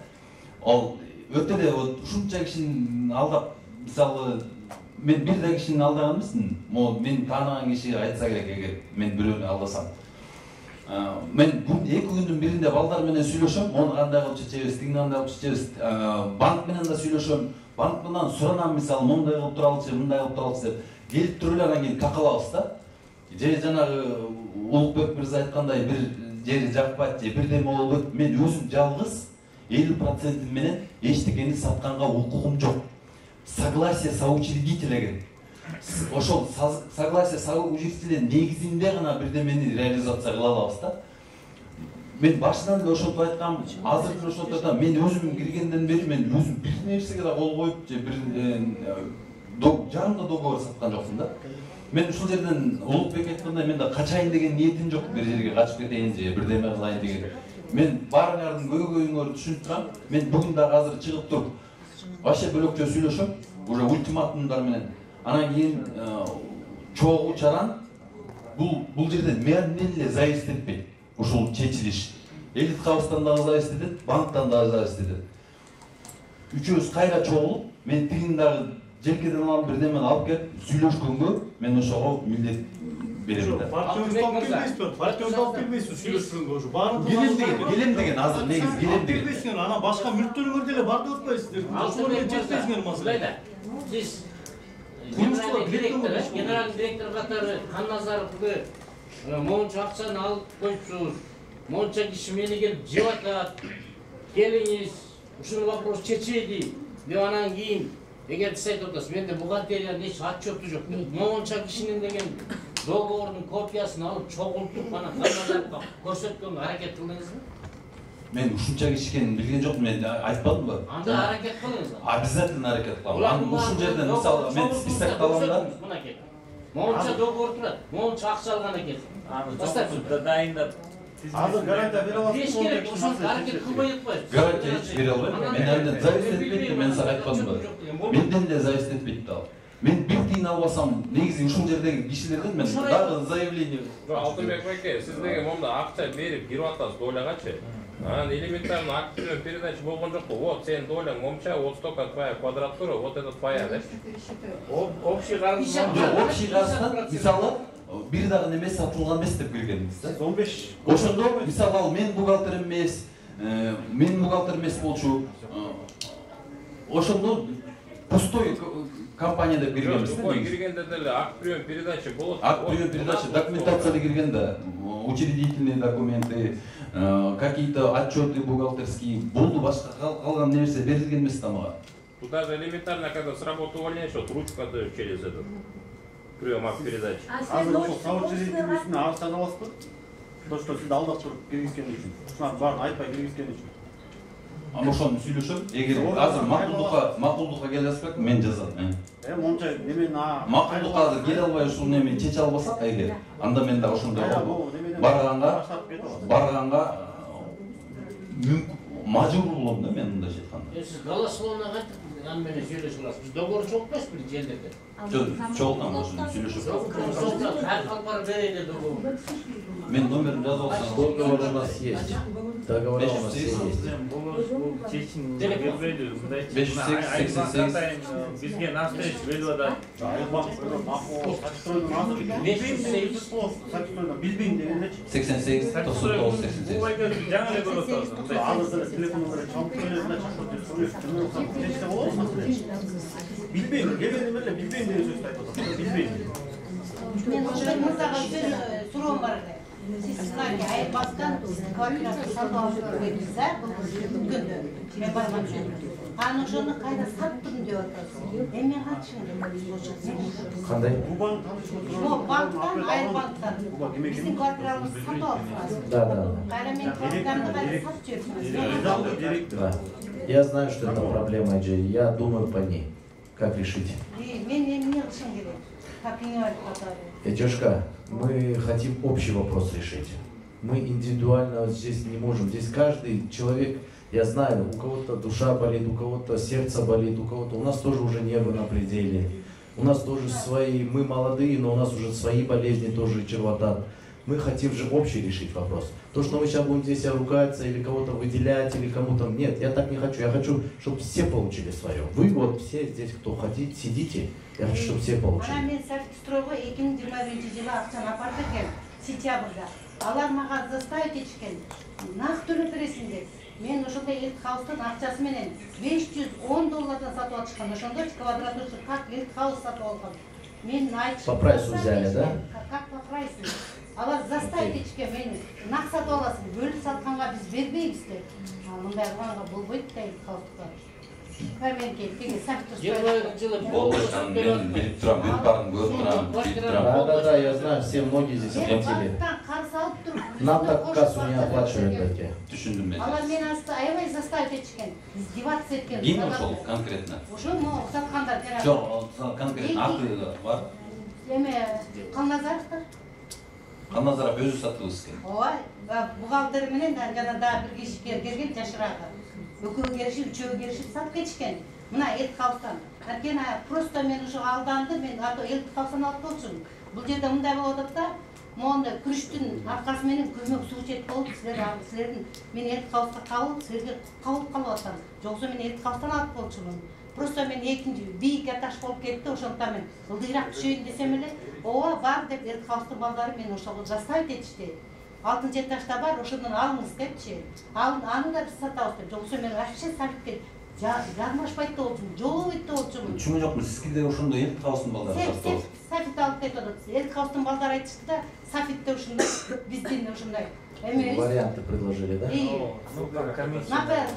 Ал өтө эле ушунча кишини алдап, мисалы мен бир да кишини алдаган эмесмин. Могу мен тааныган киши айтса керек эгер мен бирөөнү алдасам. Мен эки күндүн биринде балдар менен сүйлөшөм, мону кандай кылып чечебиз, тигини кандай кылып чечебиз. Банк менен да сүйлөшөм. Банк менен суранам, мисалы мындай кылып туралычы, мындай кылып туралычы деп. Келип туруп эле анан кийин какалабыз да. Же жанагы Улукбек мырза айткандай бир жери жакпайт, же бирдеме болот. Мен өзүм жалгыз 50% менен эчтекени сатканга укугум жок. Согласие соучредителя керек. Ошол согласие соучредителя негизинде гана бирдемени реализация кыла алабыз да. Мен башынан эле ошентип айткам, азыр деле ошентип атам. Мен өзүм киргенден бери мен өзүм бир нерсеге да кол коюп, же бир жарымда договор саткан жокмун да. Мен ушул жерден Улукбек айткандай мен да качайын деген ниетим жок, бир жерге качып кетейин же бирдеме кылайын деген. Мен баарыңардын көйгөйүңөрдү түшүнүп турам. Мен бүгүн дагы азыр чыгып туруп вообще бөлөкчө сүйлөшөм, уже ультиматумдар менен. Анан кийин чогуу чаран бул жерден менен эле зависит этпейт. Ушул чечилиш. Элит Хаустан дагы зависит этет, банктан дагы зависит этет. Үчөөбүз кайра чогулуп, мен тигин дагы желкеден алып бирдемени алып келип сүйлөшкөнгө мен ошого милдет берем да. Партияңызды алып келбейсиз сүйлөшкөнгө ошо. Келем деген азыр негизи келем деген. Келбейсиңер, анан башка мүлктөрүңөр деле бар деп атпайсыздар. Ошону жетпейсиңер маселе. Сиз генеральный директор катары Қанназаровды монша акчаны алып коюпсуз. Монша киши мени келип жеп атат. Келиңиз, ушул вопрос чечейли деп анан кийин эгер сиз айтып атасыз, менде бухгалтериянын эч отчету жок. Монша кишинин деген договордун копиясын алып чогултуп анан Қанназаровго көрсөткөнгө аракет кылдыңызбы? Мен ушунча кишкенин билген жокмун, мен айтпадымбы? Анда аракет кылыңыз. Обязательно аракет кылам. Ушул жерден мисалы мен список алам да. Монша договор турат. Монша акча алган экен. Достаточно дайындап. Азыр гарантия бере аласыз. Эч керек, ошол аракет кылбай атпайбыз. Гарантия эч бере албайм. Мен андан зависит этпейт, мен сага айтпадымбы? Менден эле зависит этпейт да. Мен бир тиын албасам, негизи ушул жердеги кишилерден мен дагы заявление. Алтынбек байке, сиз деги монда акча берип кирип атасыз долягачы. Анан элементарно акт менен передача болгон жокпу? Вот сенин доляң момча, вот столько твоя квадратура, вот это твоя, да? Общий карыз. Общий карыздан мисалы бир дагы неме сатылган эмес деп киргенбиз да. 15. Ошондо мисалы ал мен бухгалтер эмес, болчу. Ошондо пустой компания деп киргенбиз да. Любой киргенде деле акт прием передача болот. Акт прием передача, документацияда киргенде, учредительные документы, какие-то отчеты бухгалтерские, болду башка калган нерсе берилген эмес да мага. Тут даже элементарно, когда с работы увольняешь, вот ручку отдаешь через этот прием акт передачи. Азыр ошол соучредительный үстүнө арыз аласызбы? То, что сизди алдап туруп киргизген үчүн. Ушунун баарын айтпай киргизген үчүн. Ошону сүйлөшөм. Эгер азыр макулдукка келе албасак, мен жазам. Монча немени макулдукка азыр келе албай ушул немени чече албасак, эгер анда мен да ошондой барганга мажбур болом да мен мындай айтканда. Сіз голословно қайтып, анымен сөйлесіп аласыз. Біз договор жоқ па бір жерлерде? Жоқ там должен сөйлесіп. Әр қалпар береді договор. Мен номерін жазып алсам. Договор у нас есть. Договор у нас есть. Бізге навстречу беріп жатады. Билбейм дегенде 88 99 88. Жаңа эле көрүп атабыз. Билбейм, келгенде эле билбейм деген сөздү айтып атат. Билбейм. Мен уже мырзаға суроом бар эле. Сиз сценарий айырбастан квартираны сатып алып бердиңиз да, бул күндө. Мен барган жөн. Анын ошону кайра саттым деп атасыз. Эми кантишим? Кандай? Банктан, айырбанктан. Биздин квартирабызды сатып алыпсыз. Да. Кайра мен квартирамды кайра сатып жибердим. Да. Я знаю, что это проблема, Эджи. Я думаю по ней. Как решить? Мен эмне кылышым керек? Как мне айтып. Эджишка, мы хотим общий вопрос решить. Мы индивидуально вот здесь не можем. Здесь каждый человек, я знаю, у кого-то душа болит, у кого-то сердце болит, у кого-то... У нас тоже уже нервы на пределе. У нас тоже свои... Мы молодые, но у нас уже свои болезни тоже червотат. Мы хотим же общий решить вопрос. То, что мы сейчас будем здесь ругаться или кого-то выделять, или кому-то... Нет, я так не хочу. Я хочу, чтобы все получили свое. Вы вот все здесь, кто хотите, сидите. Я хочу, чтобы все получили. Мен Сафитстройго 2021 жылы акчаны апарып берген, сентябрда. Алар мага заставить этишкен. Нак төлөп бересиң деп. Мен ошондой элитхаустун акчасы менен $510 сатып алышкан. Ошондо квадратурасы как элитхаус сатып алган. Мен айтышым. По прайсу взяли, да? Как по прайсу? Алар заставить этишкен мени. Нак сатып аласың, бөлүп сатканга биз бербейбиз деп. Мындай кылганга болбойт да элитхаустка. Мен біліп тұрам, көріп тұрам. Да, я знаю, все многие здесь оплатили. Нам так кассу не оплачивают такие. Түшіндім мен. Алар мени аябай заставить этишкен, издеваться эткен. Ким ошол конкретно? Ошо могу саткандар. Жоқ, конкретно аты бар. Эме Қалназаровтар. Қалназаров өзі сатып өскен. Ой, бухгалтер менен жана дагы бир киши келген жашыраагы. Экөө келишип, үчөө келишип сатып кетишкен. Мына элитхаустан. Анткени просто мен ошо алданды, мен элитхаустан алып болчумун. Бул жерде мындай болуп атат да, монда күрүштүн аркасы менен көмөк суу чет болуп, силердин мен элитхауста кабыл, силерге кабыл калып атам. Жоксо мен элитхаустан алып болчумун. Просто мен экинчи бийик этаж болуп кетти, ошондон мен ылдыйраак түшөйүн десем эле, ооба бар деп элитхаустун балдары мени ошого заставить этишти. 6-нчы этажда бар, ошондон алыңыз депчи. Аны да биз сатабыз деп. Жоксо мен вообще сабитке жармашпайт деп болчумун, жообойт деп болчумун. Түшүнүп жокмун, сизге ошондой элитхаустун балдары сатып. Сафит алып кетип атат. Элитхаустун балдары айтышты да, Сафитте ушундай, биздин ушундай. Варианты предложили, да?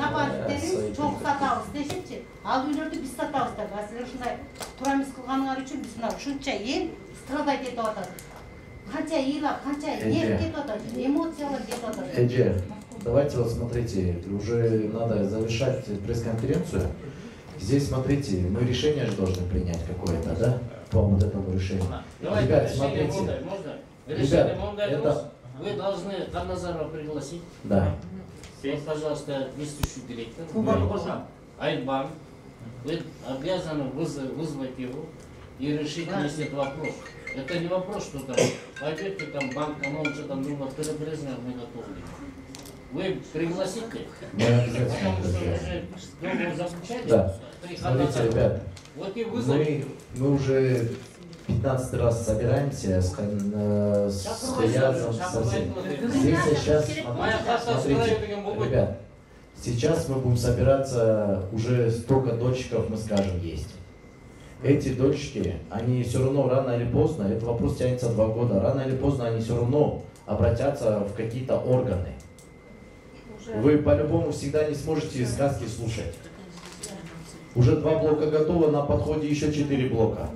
Напарниктериңиз чогуу сатабыз дешипчи. Ал үйлөрдү биз сатабыз деп. Силер ушундай турамыз кылганыңар үчүн биз мына ушунча эл страдать этип атат. Канча ыйлап, канча нерв кетип атат, эмоциялар кетип атат. Эджи, давайте вот смотрите, уже надо завершать пресс-конференцию. Здесь, смотрите, мы решение же должны принять какое-то, да? По вот этому решению. Ребят, смотрите. Ребят, это... Вы должны Қалназарова пригласить. Да. Вот, пожалуйста, действующий директор. Айбан. Вы обязаны вызвать его и решить весь этот вопрос. Это не вопрос, что там пойдете там банк, он что там нужно перебрезно, мы готовы. Вы пригласите. Мы обязательно. Да. Смотрите, ребят, вот и вызовите. мы уже 15 раз собираемся с Хаязом, со всеми. Здесь сейчас, смотрите, ребят, сейчас мы будем собираться, уже столько дольщиков, мы скажем, есть. Эти дольщики, они все равно рано или поздно, этот вопрос тянется 2 года, рано или поздно они все равно обратятся в какие-то органы. Вы по-любому всегда не сможете сказки слушать. Уже 2 блока готово, на подходе еще 4 блока.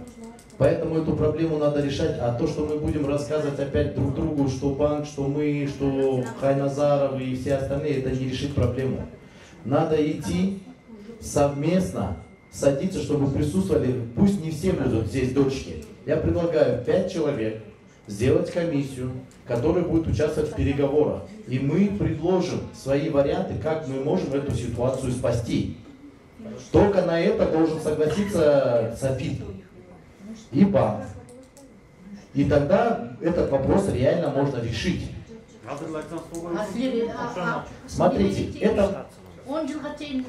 Поэтому эту проблему надо решать. А то, что мы будем рассказывать опять друг другу, что банк, что мы, что Хайназаров и все остальные, это не решит проблему. Надо идти совместно, садиться, чтобы присутствовали, пусть не все будут здесь дочки. Я предлагаю 5 человек сделать комиссию, которая будет участвовать в переговорах. И мы предложим свои варианты, как мы можем эту ситуацию спасти. Только на это должен согласиться Софит и банк. И тогда этот вопрос реально можно решить. Смотрите, это... 10 жылға чейин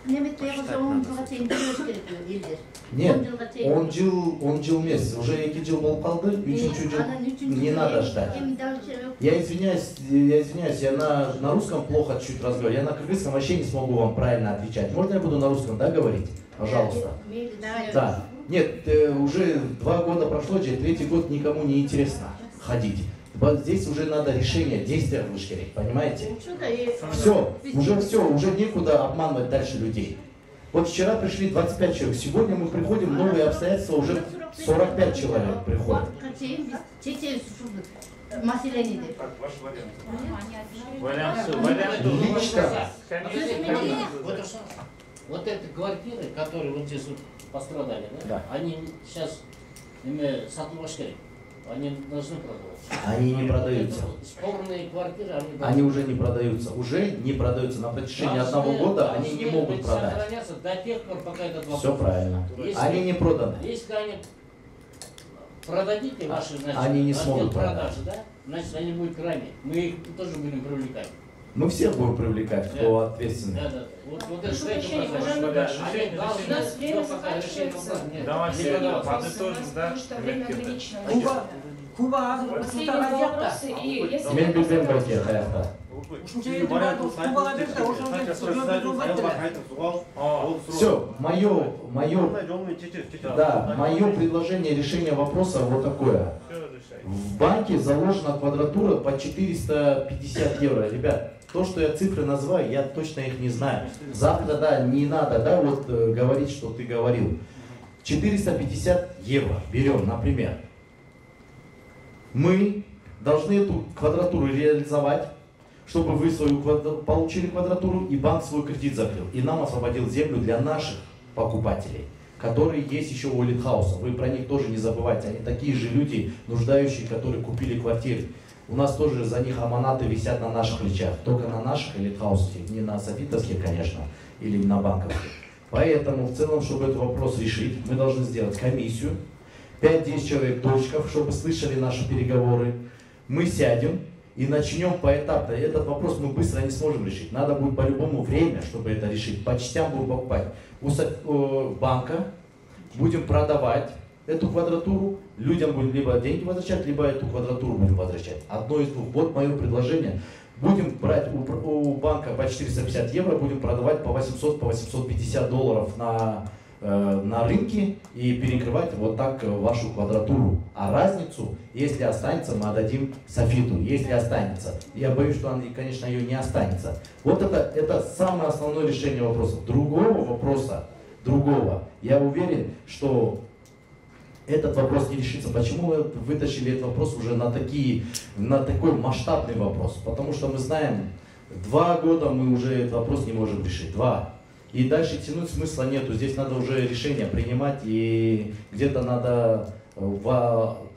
неметпей қалса 10 жылға чейин төлөш керек элдер. Нет, 10 жыл емес, уже 2 жыл болып қалды, 3 жыл не надо ждать. Я извиняюсь, я на русском плохо чуть разговариваю, я на кыргызском вообще не смогу вам правильно отвечать. Можно я буду на русском, да, говорить? Пожалуйста. Да. Нет, уже 2 года прошло, 3-й год никому не интересно ходить. Здесь уже надо решение, действия вышкерить, понимаете? Все, уже некуда обманывать дальше людей. Вот вчера пришли 25 человек, сегодня мы приходим, новые обстоятельства, уже 45 человек приходят. Вот эти квартиры, которые вот здесь вот пострадали, да? Они сейчас сатылбаш керек. Они должны продаваться. Они не продаются. Спорные квартиры, они уже не продаются. Уже не продаются. На протяжении 1 года они не могут продать. Сохраняться до тех пор, пока этот вопрос. Все правильно. Они не проданы. Если они продадите ваши, значит, они не смогут продажи, да? Значит, они будут крайне. Мы их тоже будем привлекать. Мы всех будем привлекать, кто ответственный. Да. Вот это решение, пожалуйста, давайте подытожим, да? Куба сылтаган жакта. Мен билбейм балки каякта. Все, мое предложение решения вопроса вот такое. В банке заложена квадратура по 450 евро. Ребят, то, что я цифры называю, я точно их не знаю. Завтра, да, не надо, да, вот говорить, что ты говорил. 450 евро берем, например. Мы должны эту квадратуру реализовать, чтобы вы свою получили квадратуру и банк свой кредит закрыл. И нам освободил землю для наших покупателей, которые есть еще у Элитхауса. Вы про них тоже не забывайте. Они такие же люди, нуждающие, которые купили квартиры. У нас тоже за них аманаты висят на наших плечах. Только на наших Элитхаусах, не на софитовских, конечно, или на банковских. Поэтому в целом, чтобы этот вопрос решить, мы должны сделать комиссию. 5-10 человек точков, чтобы слышали наши переговоры. Мы сядем и начнем поэтапно. Этот вопрос мы быстро не сможем решить. Надо будет по-любому время, чтобы это решить. По частям будем покупать. У банка будем продавать эту квадратуру. Людям будем либо деньги возвращать, либо эту квадратуру будем возвращать. Одно из двух. Вот мое предложение. Будем брать у банка по 450 евро, будем продавать по 800, по 850 долларов на рынке и перекрывать вот так вашу квадратуру. А разницу, если останется, мы отдадим Софиту. Если останется. Я боюсь, что, конечно, ее не останется. Вот это самое основное решение вопроса. Другого, я уверен, что этот вопрос не решится. Почему мы вытащили этот вопрос уже на такой масштабный вопрос? Потому что мы знаем, 2 года мы уже этот вопрос не можем решить. 2. И дальше тянуть смысла нету. Здесь надо уже решение принимать, и где-то надо... Ну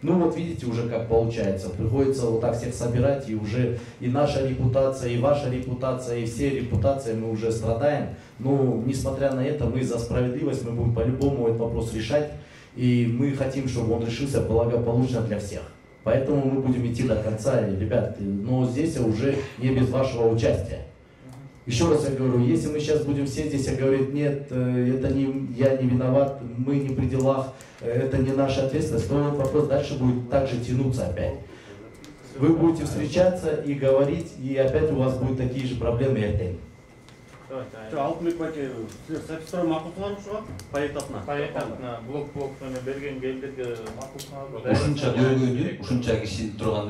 вот видите уже как получается. Приходится вот так всех собирать, и уже и наша репутация, и ваша репутация, и все репутации мы уже страдаем. Но несмотря на это, мы за справедливость, мы будем по-любому этот вопрос решать. И мы хотим, чтобы он решился благополучно для всех. Поэтому мы будем идти до конца, ребят. Но здесь уже не без вашего участия. Еще раз я говорю, если мы сейчас будем все здесь говорить, нет, это я не виноват, мы не при делах, это не наша ответственность, то этот вопрос дальше будет также тянуться опять. Вы будете встречаться и говорить, и опять у вас будут такие же проблемы, Эртель. Алтынбек байке, Софистрой макул кылабыз ба? Поэтапно. Поэтапно, блок менен берген элдерге макул кылабыз. Ушунча көйгөйдү, ушунча киши турган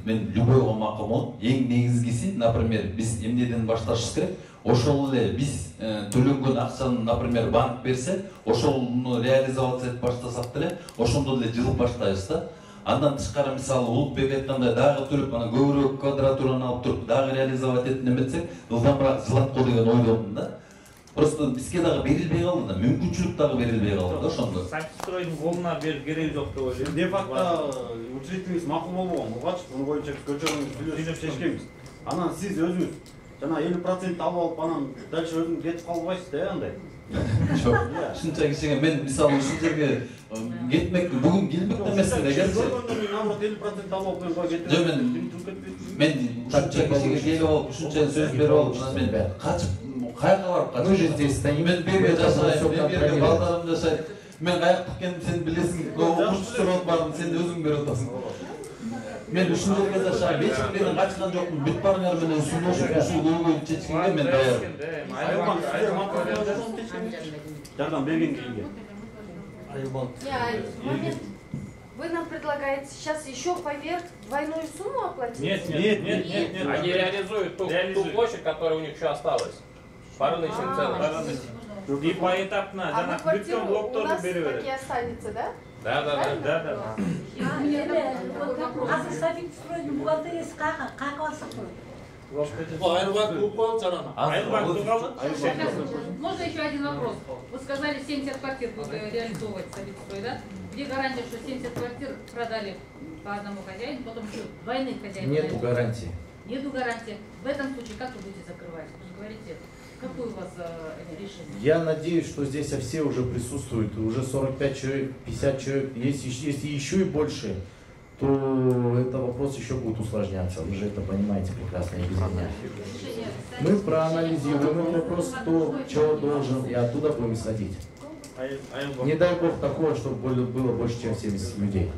мен любойго макул болом. Эң негизгиси, например, биз эмнеден башташыбыз керек? Ошол эле биз төлөнгөн акчаны, например, банк берсе, ошону реализация этип баштасак деле, ошондо эле жылып баштайбыз да. Андан тышкары мисалы Улукбек айткандай дагы төлөп, ана көбүрөөк квадратураны алып туруп, дагы реализовать этип неметсек, ылдамыраак жылат го деген ойлодум да. Просто бизге дагы берилбей калды да, мүмкүнчүлүк дагы берилбей калды да ошондо. Софистройдун колуна берип кереги жок деп ойлойм. Де факто учредителиңиз макул болбогон, бугачы, муну боюнча көчөрүңүз сүйлөшүп чечкенбиз. Анан сиз өзүңүз жана 50% алып алып анан дальше өзүң кетип калбайсыз да андай. Жок. Ушунча кишиге мен мисалы ушул жерге кетмек бүгүн келмек эмесмин эгерчи. Наоборот 50% алып алып мен кой кетип. Жок мен ушунча кишиге келип алып ушунча сөз берип алып мен качып каяка барып качып. Мы же здесь стоим. Мен берге жашайм, мен берге балдарым жашайт. Мен каяка экенин сен билесиң. Окуучу бардым, сен өзүң берип атасың. Мен ушул жерге жашайм, эч ким менен качкан жокмун. Бүт барыңар менен сүйлөшүп ушул көйгөйдү чечкенге мен даяр. Жардам берген кишиге. Момент. Вы нам предлагаете сейчас еще поверх двойную сумму оплатить? Нет. Они реализуют ту площадь, которая у них еще осталась. По рыночным ценам. И поэтапно. А на квартиру у нас таки останется, да? Да. Азыр Софитстройдун бухгалтериясы как алсак болот? Можно еще один вопрос? Вы сказали, 70 квартир будут реализовывать Софитстрой, да? Где гарантия, что 70 квартир продали по одному хозяину, потом еще двойных хозяев? Нету гарантии. Нету гарантии. В этом случае как вы будете закрывать? Вы же говорите, какое у вас решение? Я надеюсь, что здесь все уже присутствуют, уже 45 человек, 50 человек, если еще и больше, то это вопрос еще будет усложняться. Вы же это понимаете прекрасно и без меня. Мы проанализируем этот вопрос, кто чего должен, и оттуда будем исходить. Не дай бог такого, чтобы было больше, чем 70 людей.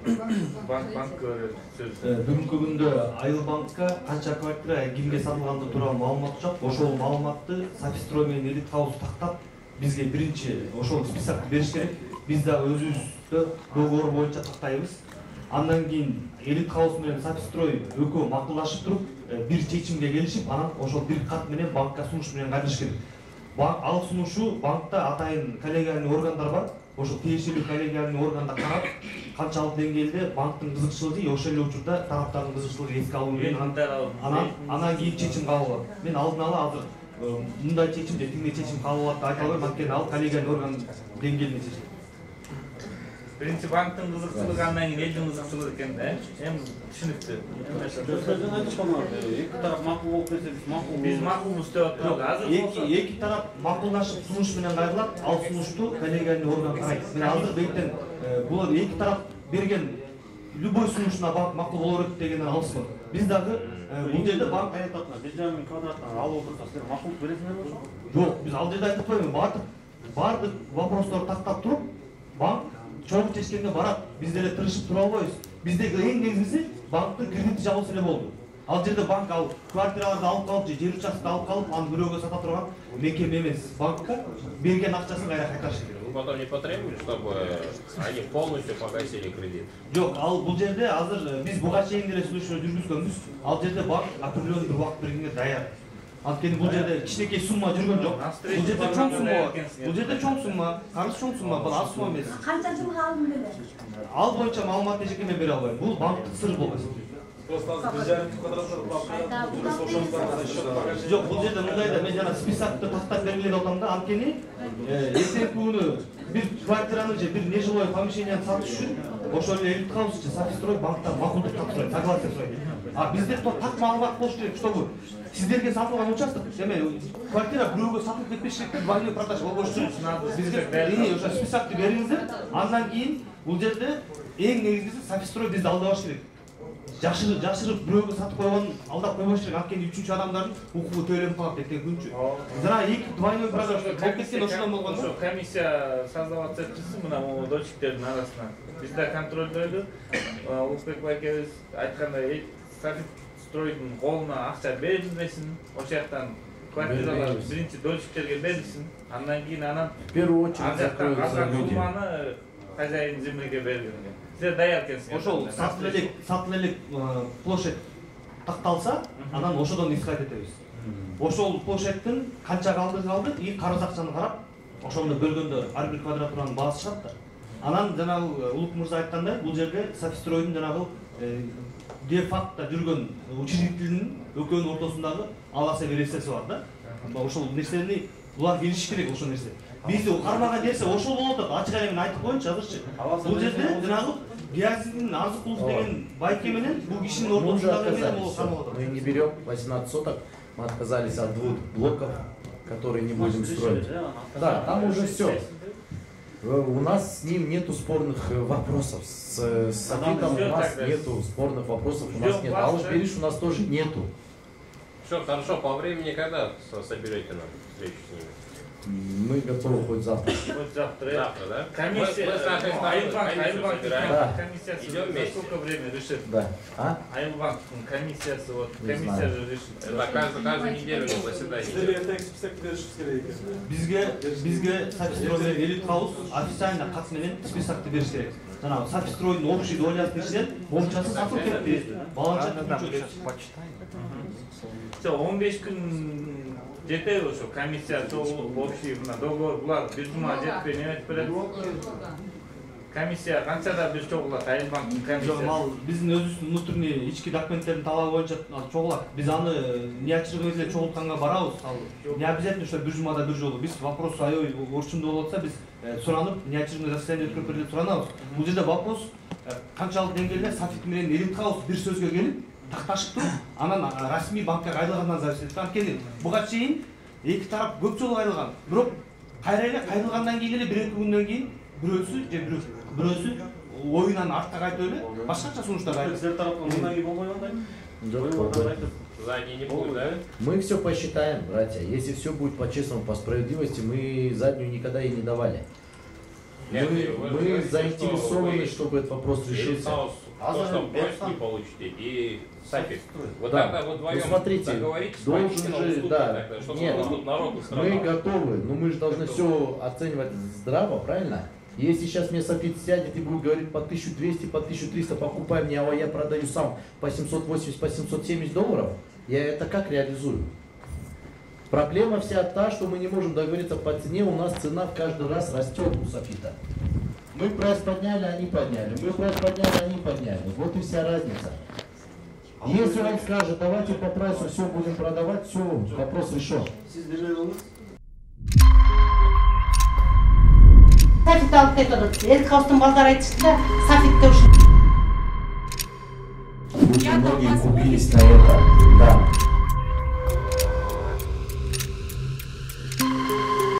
Бүгүнкү күндө Айыл банкка канча квартира кимге сатылганы тууралуу маалымат жок. Ошол маалыматты Софитстрой менен Элит Хаус тактап бизге биринчи ошол список бериш керек. Биз да өзүбүздө договор боюнча тактайбыз. Андан кийин Элит Хаус менен Софитстрой экөө макулдашып туруп бир чечимге келишип, анан ошол бир кат менен банкка сунуш менен кайрыш керек. Ал сунушу банкта атайын коллегиальный органдар бар. Ошол тиешелүү коллегиальный органда карап, канчалык деңгээлде банктын кызыкчылыгы, ошол эле учурда тараптардын кызыкчылыгы эске алынуу менен анан кийин чечим кабыл алат. Мен алдын ала азыр мындай чечим же тиңдей чечим кабыл алат деп айта албайм, анткени ал коллегиальный орган деңгээлинде чечилет. Биринчи банктын кызыкчылыгы, андан кийин элдин кызыкчылыгы экен да, эми түшүнүктүү. Сөзүн айтышкан эки тарап макул болуп берсе биз макулбуз деп атабыз. Азыр эки тарап макулдашып сунуш менен кайрылат, ал сунушту коллегиальный орган карайт. Мен азыр бектен булар эки тарап берген любой сунушуна банк макул боло берет дегенден алыспын. Биз дагы бул жерде банк аятатына 1,5 квадраттан алып отурса силер макул бересиңерби ошо? Жок, биз ал жерде айтып коеюн, бардык вопростор тактап туруп, банк чогуу чечкенге барат. Биз деле тырышып тура албайбыз. Биздеги эң негизгиси банктын кредити жабылса эле болду. Ал жерде банк ал квартираларды алып калып же жер участканы алып калып, аны бирөөгө сата турган мекеме эмес. Банкка берген акчасын кайра кайтарыш керек. Вы потом не потребовали, чтобы они полностью погасили кредит? Жок, ал бул жерде азыр биз буга чейин деле сүйлөшүү жүргүзгөнбүз. Ал жерде банк определенный бир убакыт бергенге даяр. Анткени бул жерде кичинекей сумма жүргөн жок. Бул жерде чоң сумма бар. Бул жерде чоң сумма, карыз чоң сумма, бул аз сумма эмес. Канча жылга алдым деле? Ал боюнча маалыматты эчеке мен бере албайм. Бул банктын сыры болбойт. Жок, бул жерде мындай да мен жана списокты тактап бергиле деп атам да, анткени эртеңки күнү бир квартираны же бир нежилой помещенияны сатыш үчүн ошол эле Элит Хаус же Софитстрой банктан макулдук тапшырат, согласие сурайт. А бизде так маалымат болуш керек, чтобы сиздерге сатылган участок, эме квартира бирөөгө сатылып кетпеш керек, двойной продаж болбош үчүн бизге ошо списокты бериңиздер. Андан кийин бул жерде эң негизгиси Софитстрой бизди алдабаш керек. Жашырып бирөөгө сатып койгон алдап койбош керек, анткени үчүнчү адамдардын укугу төлөнүп калат эртең күнчү. Жана эки двойной продаж болуп кеткен ошондон болгон. Ошо комиссия создаваться этчиси мына могу дольщиктердин арасына. Бизде контролдойду. Улукбек байкебиз айткандай Софитстройдун колуна акча берилбесин, ошол жактан квартиралар биринчи дольщиктерге берилсин. Андан кийин в первую очередь закроются люди. Хозяин землеге бергенге. Сиздер даяр экенсиңер. Ошол сатылып элек площадь такталса, анан ошодон исхат этебиз. Ошол площадьтын канча калды и карыз акчаны карап, ошону бөлгөндө ар бир квадратуранын баасы чыгат да. Анан жанагы Улук мырза айткандай, бул жерде Софитстройдун жанагы де факто жүргөн учредителдин экөөнүн ортосундагы аласа бересеси бар да. Ошол нерсени булар келишиш керек, ошол нерсе. Бизди кармаган нерсе ошол болуп атат. Ачык эле мен айтып коеюнчу азырчы. Бул жерде жанагы Гиасиндин Арзыкулов деген байке менен бул кишинин ортосундагы эмне болуп калып атат. Мы не берем 18 соток, Мы отказались от 2 блоков, которые не будем строить. Да, там уже все. У нас с ним нету спорных вопросов. С Софитом у нас нету спорных вопросов, у нас нет. А уж Бериш у нас тоже нету. Все, хорошо, по времени когда соберете нам встречу с ними? Мы готовы хоть завтра. Хоть завтра. Завтра, да? Комиссия, комиссия идем вместе. сколько времени решит? Да. А? Айлбанк, комиссия же решит. Это каждую неделю заседание. Бизге Софистройден элит калыс официально кат менен списокты бериш керек. Жанагы Софистройдун общий долясын ичинен боюнчасы сатылып кетти. Баланча Все, 15 күн жетеби ошо комиссия общий договор булар бир жума жетпей неме айтып берет. Комиссия канчада бир чогулат Айлбанктын комиссиясы? Ал биздин өзүбүздүн внутренний ички документтердин талабы боюнча чогулат. Биз аны неачыргыбыз эле чогултканга барабыз. Ал не обязательно что бир жумада бир жолу. Биз вопрос аябай орчундуу болуп атса биз суранып неачыргыбыз заседание өткөрүп берилип суранабыз. Бул жерде вопрос канчалык деңгээлде Софит менен Элит Хаус бир сөзгө келип такташып туруп, анан расмий банкка кайрылгандан зависит. Анткени буга чейин эки тарап көп жолу кайрылган. Бирок кайра эле кайрылгандан кийин эле 1-2 күндөн кийин бирөөсү оюнан артка кайтып эле башкача сунуштар айтып. Силер тараптан мындан кийин болбой кандай? Задний не будет, да? Мы все посчитаем, братья. Если все будет по-честному, по справедливости, мы заднюю никогда и не давали. Мы заинтересованы, чтобы этот вопрос решился. То, что просит, не получите. И Софит. Вот да. тогда вот вдвоем смотрите, должен же, да, нет, мы готовы, но мы же должны все оценивать здраво, правильно? Если сейчас мне Софит сядет и будет говорить по 1200, по 1300 покупай мне, а я продаю сам по 780, по 770 долларов, я это как реализую? Проблема вся та, что мы не можем договориться по цене, у нас цена в каждый раз растет у Софита. Мы прайс подняли, они подняли, мы прайс подняли, они подняли. Вот и вся разница. Если он скажет, давайте по прайсу все будем продавать, все, вопрос решен. Софит алып кетеді. Элит Хаустың балдары айтышты да, Софитте уже. Очень многие купились на это.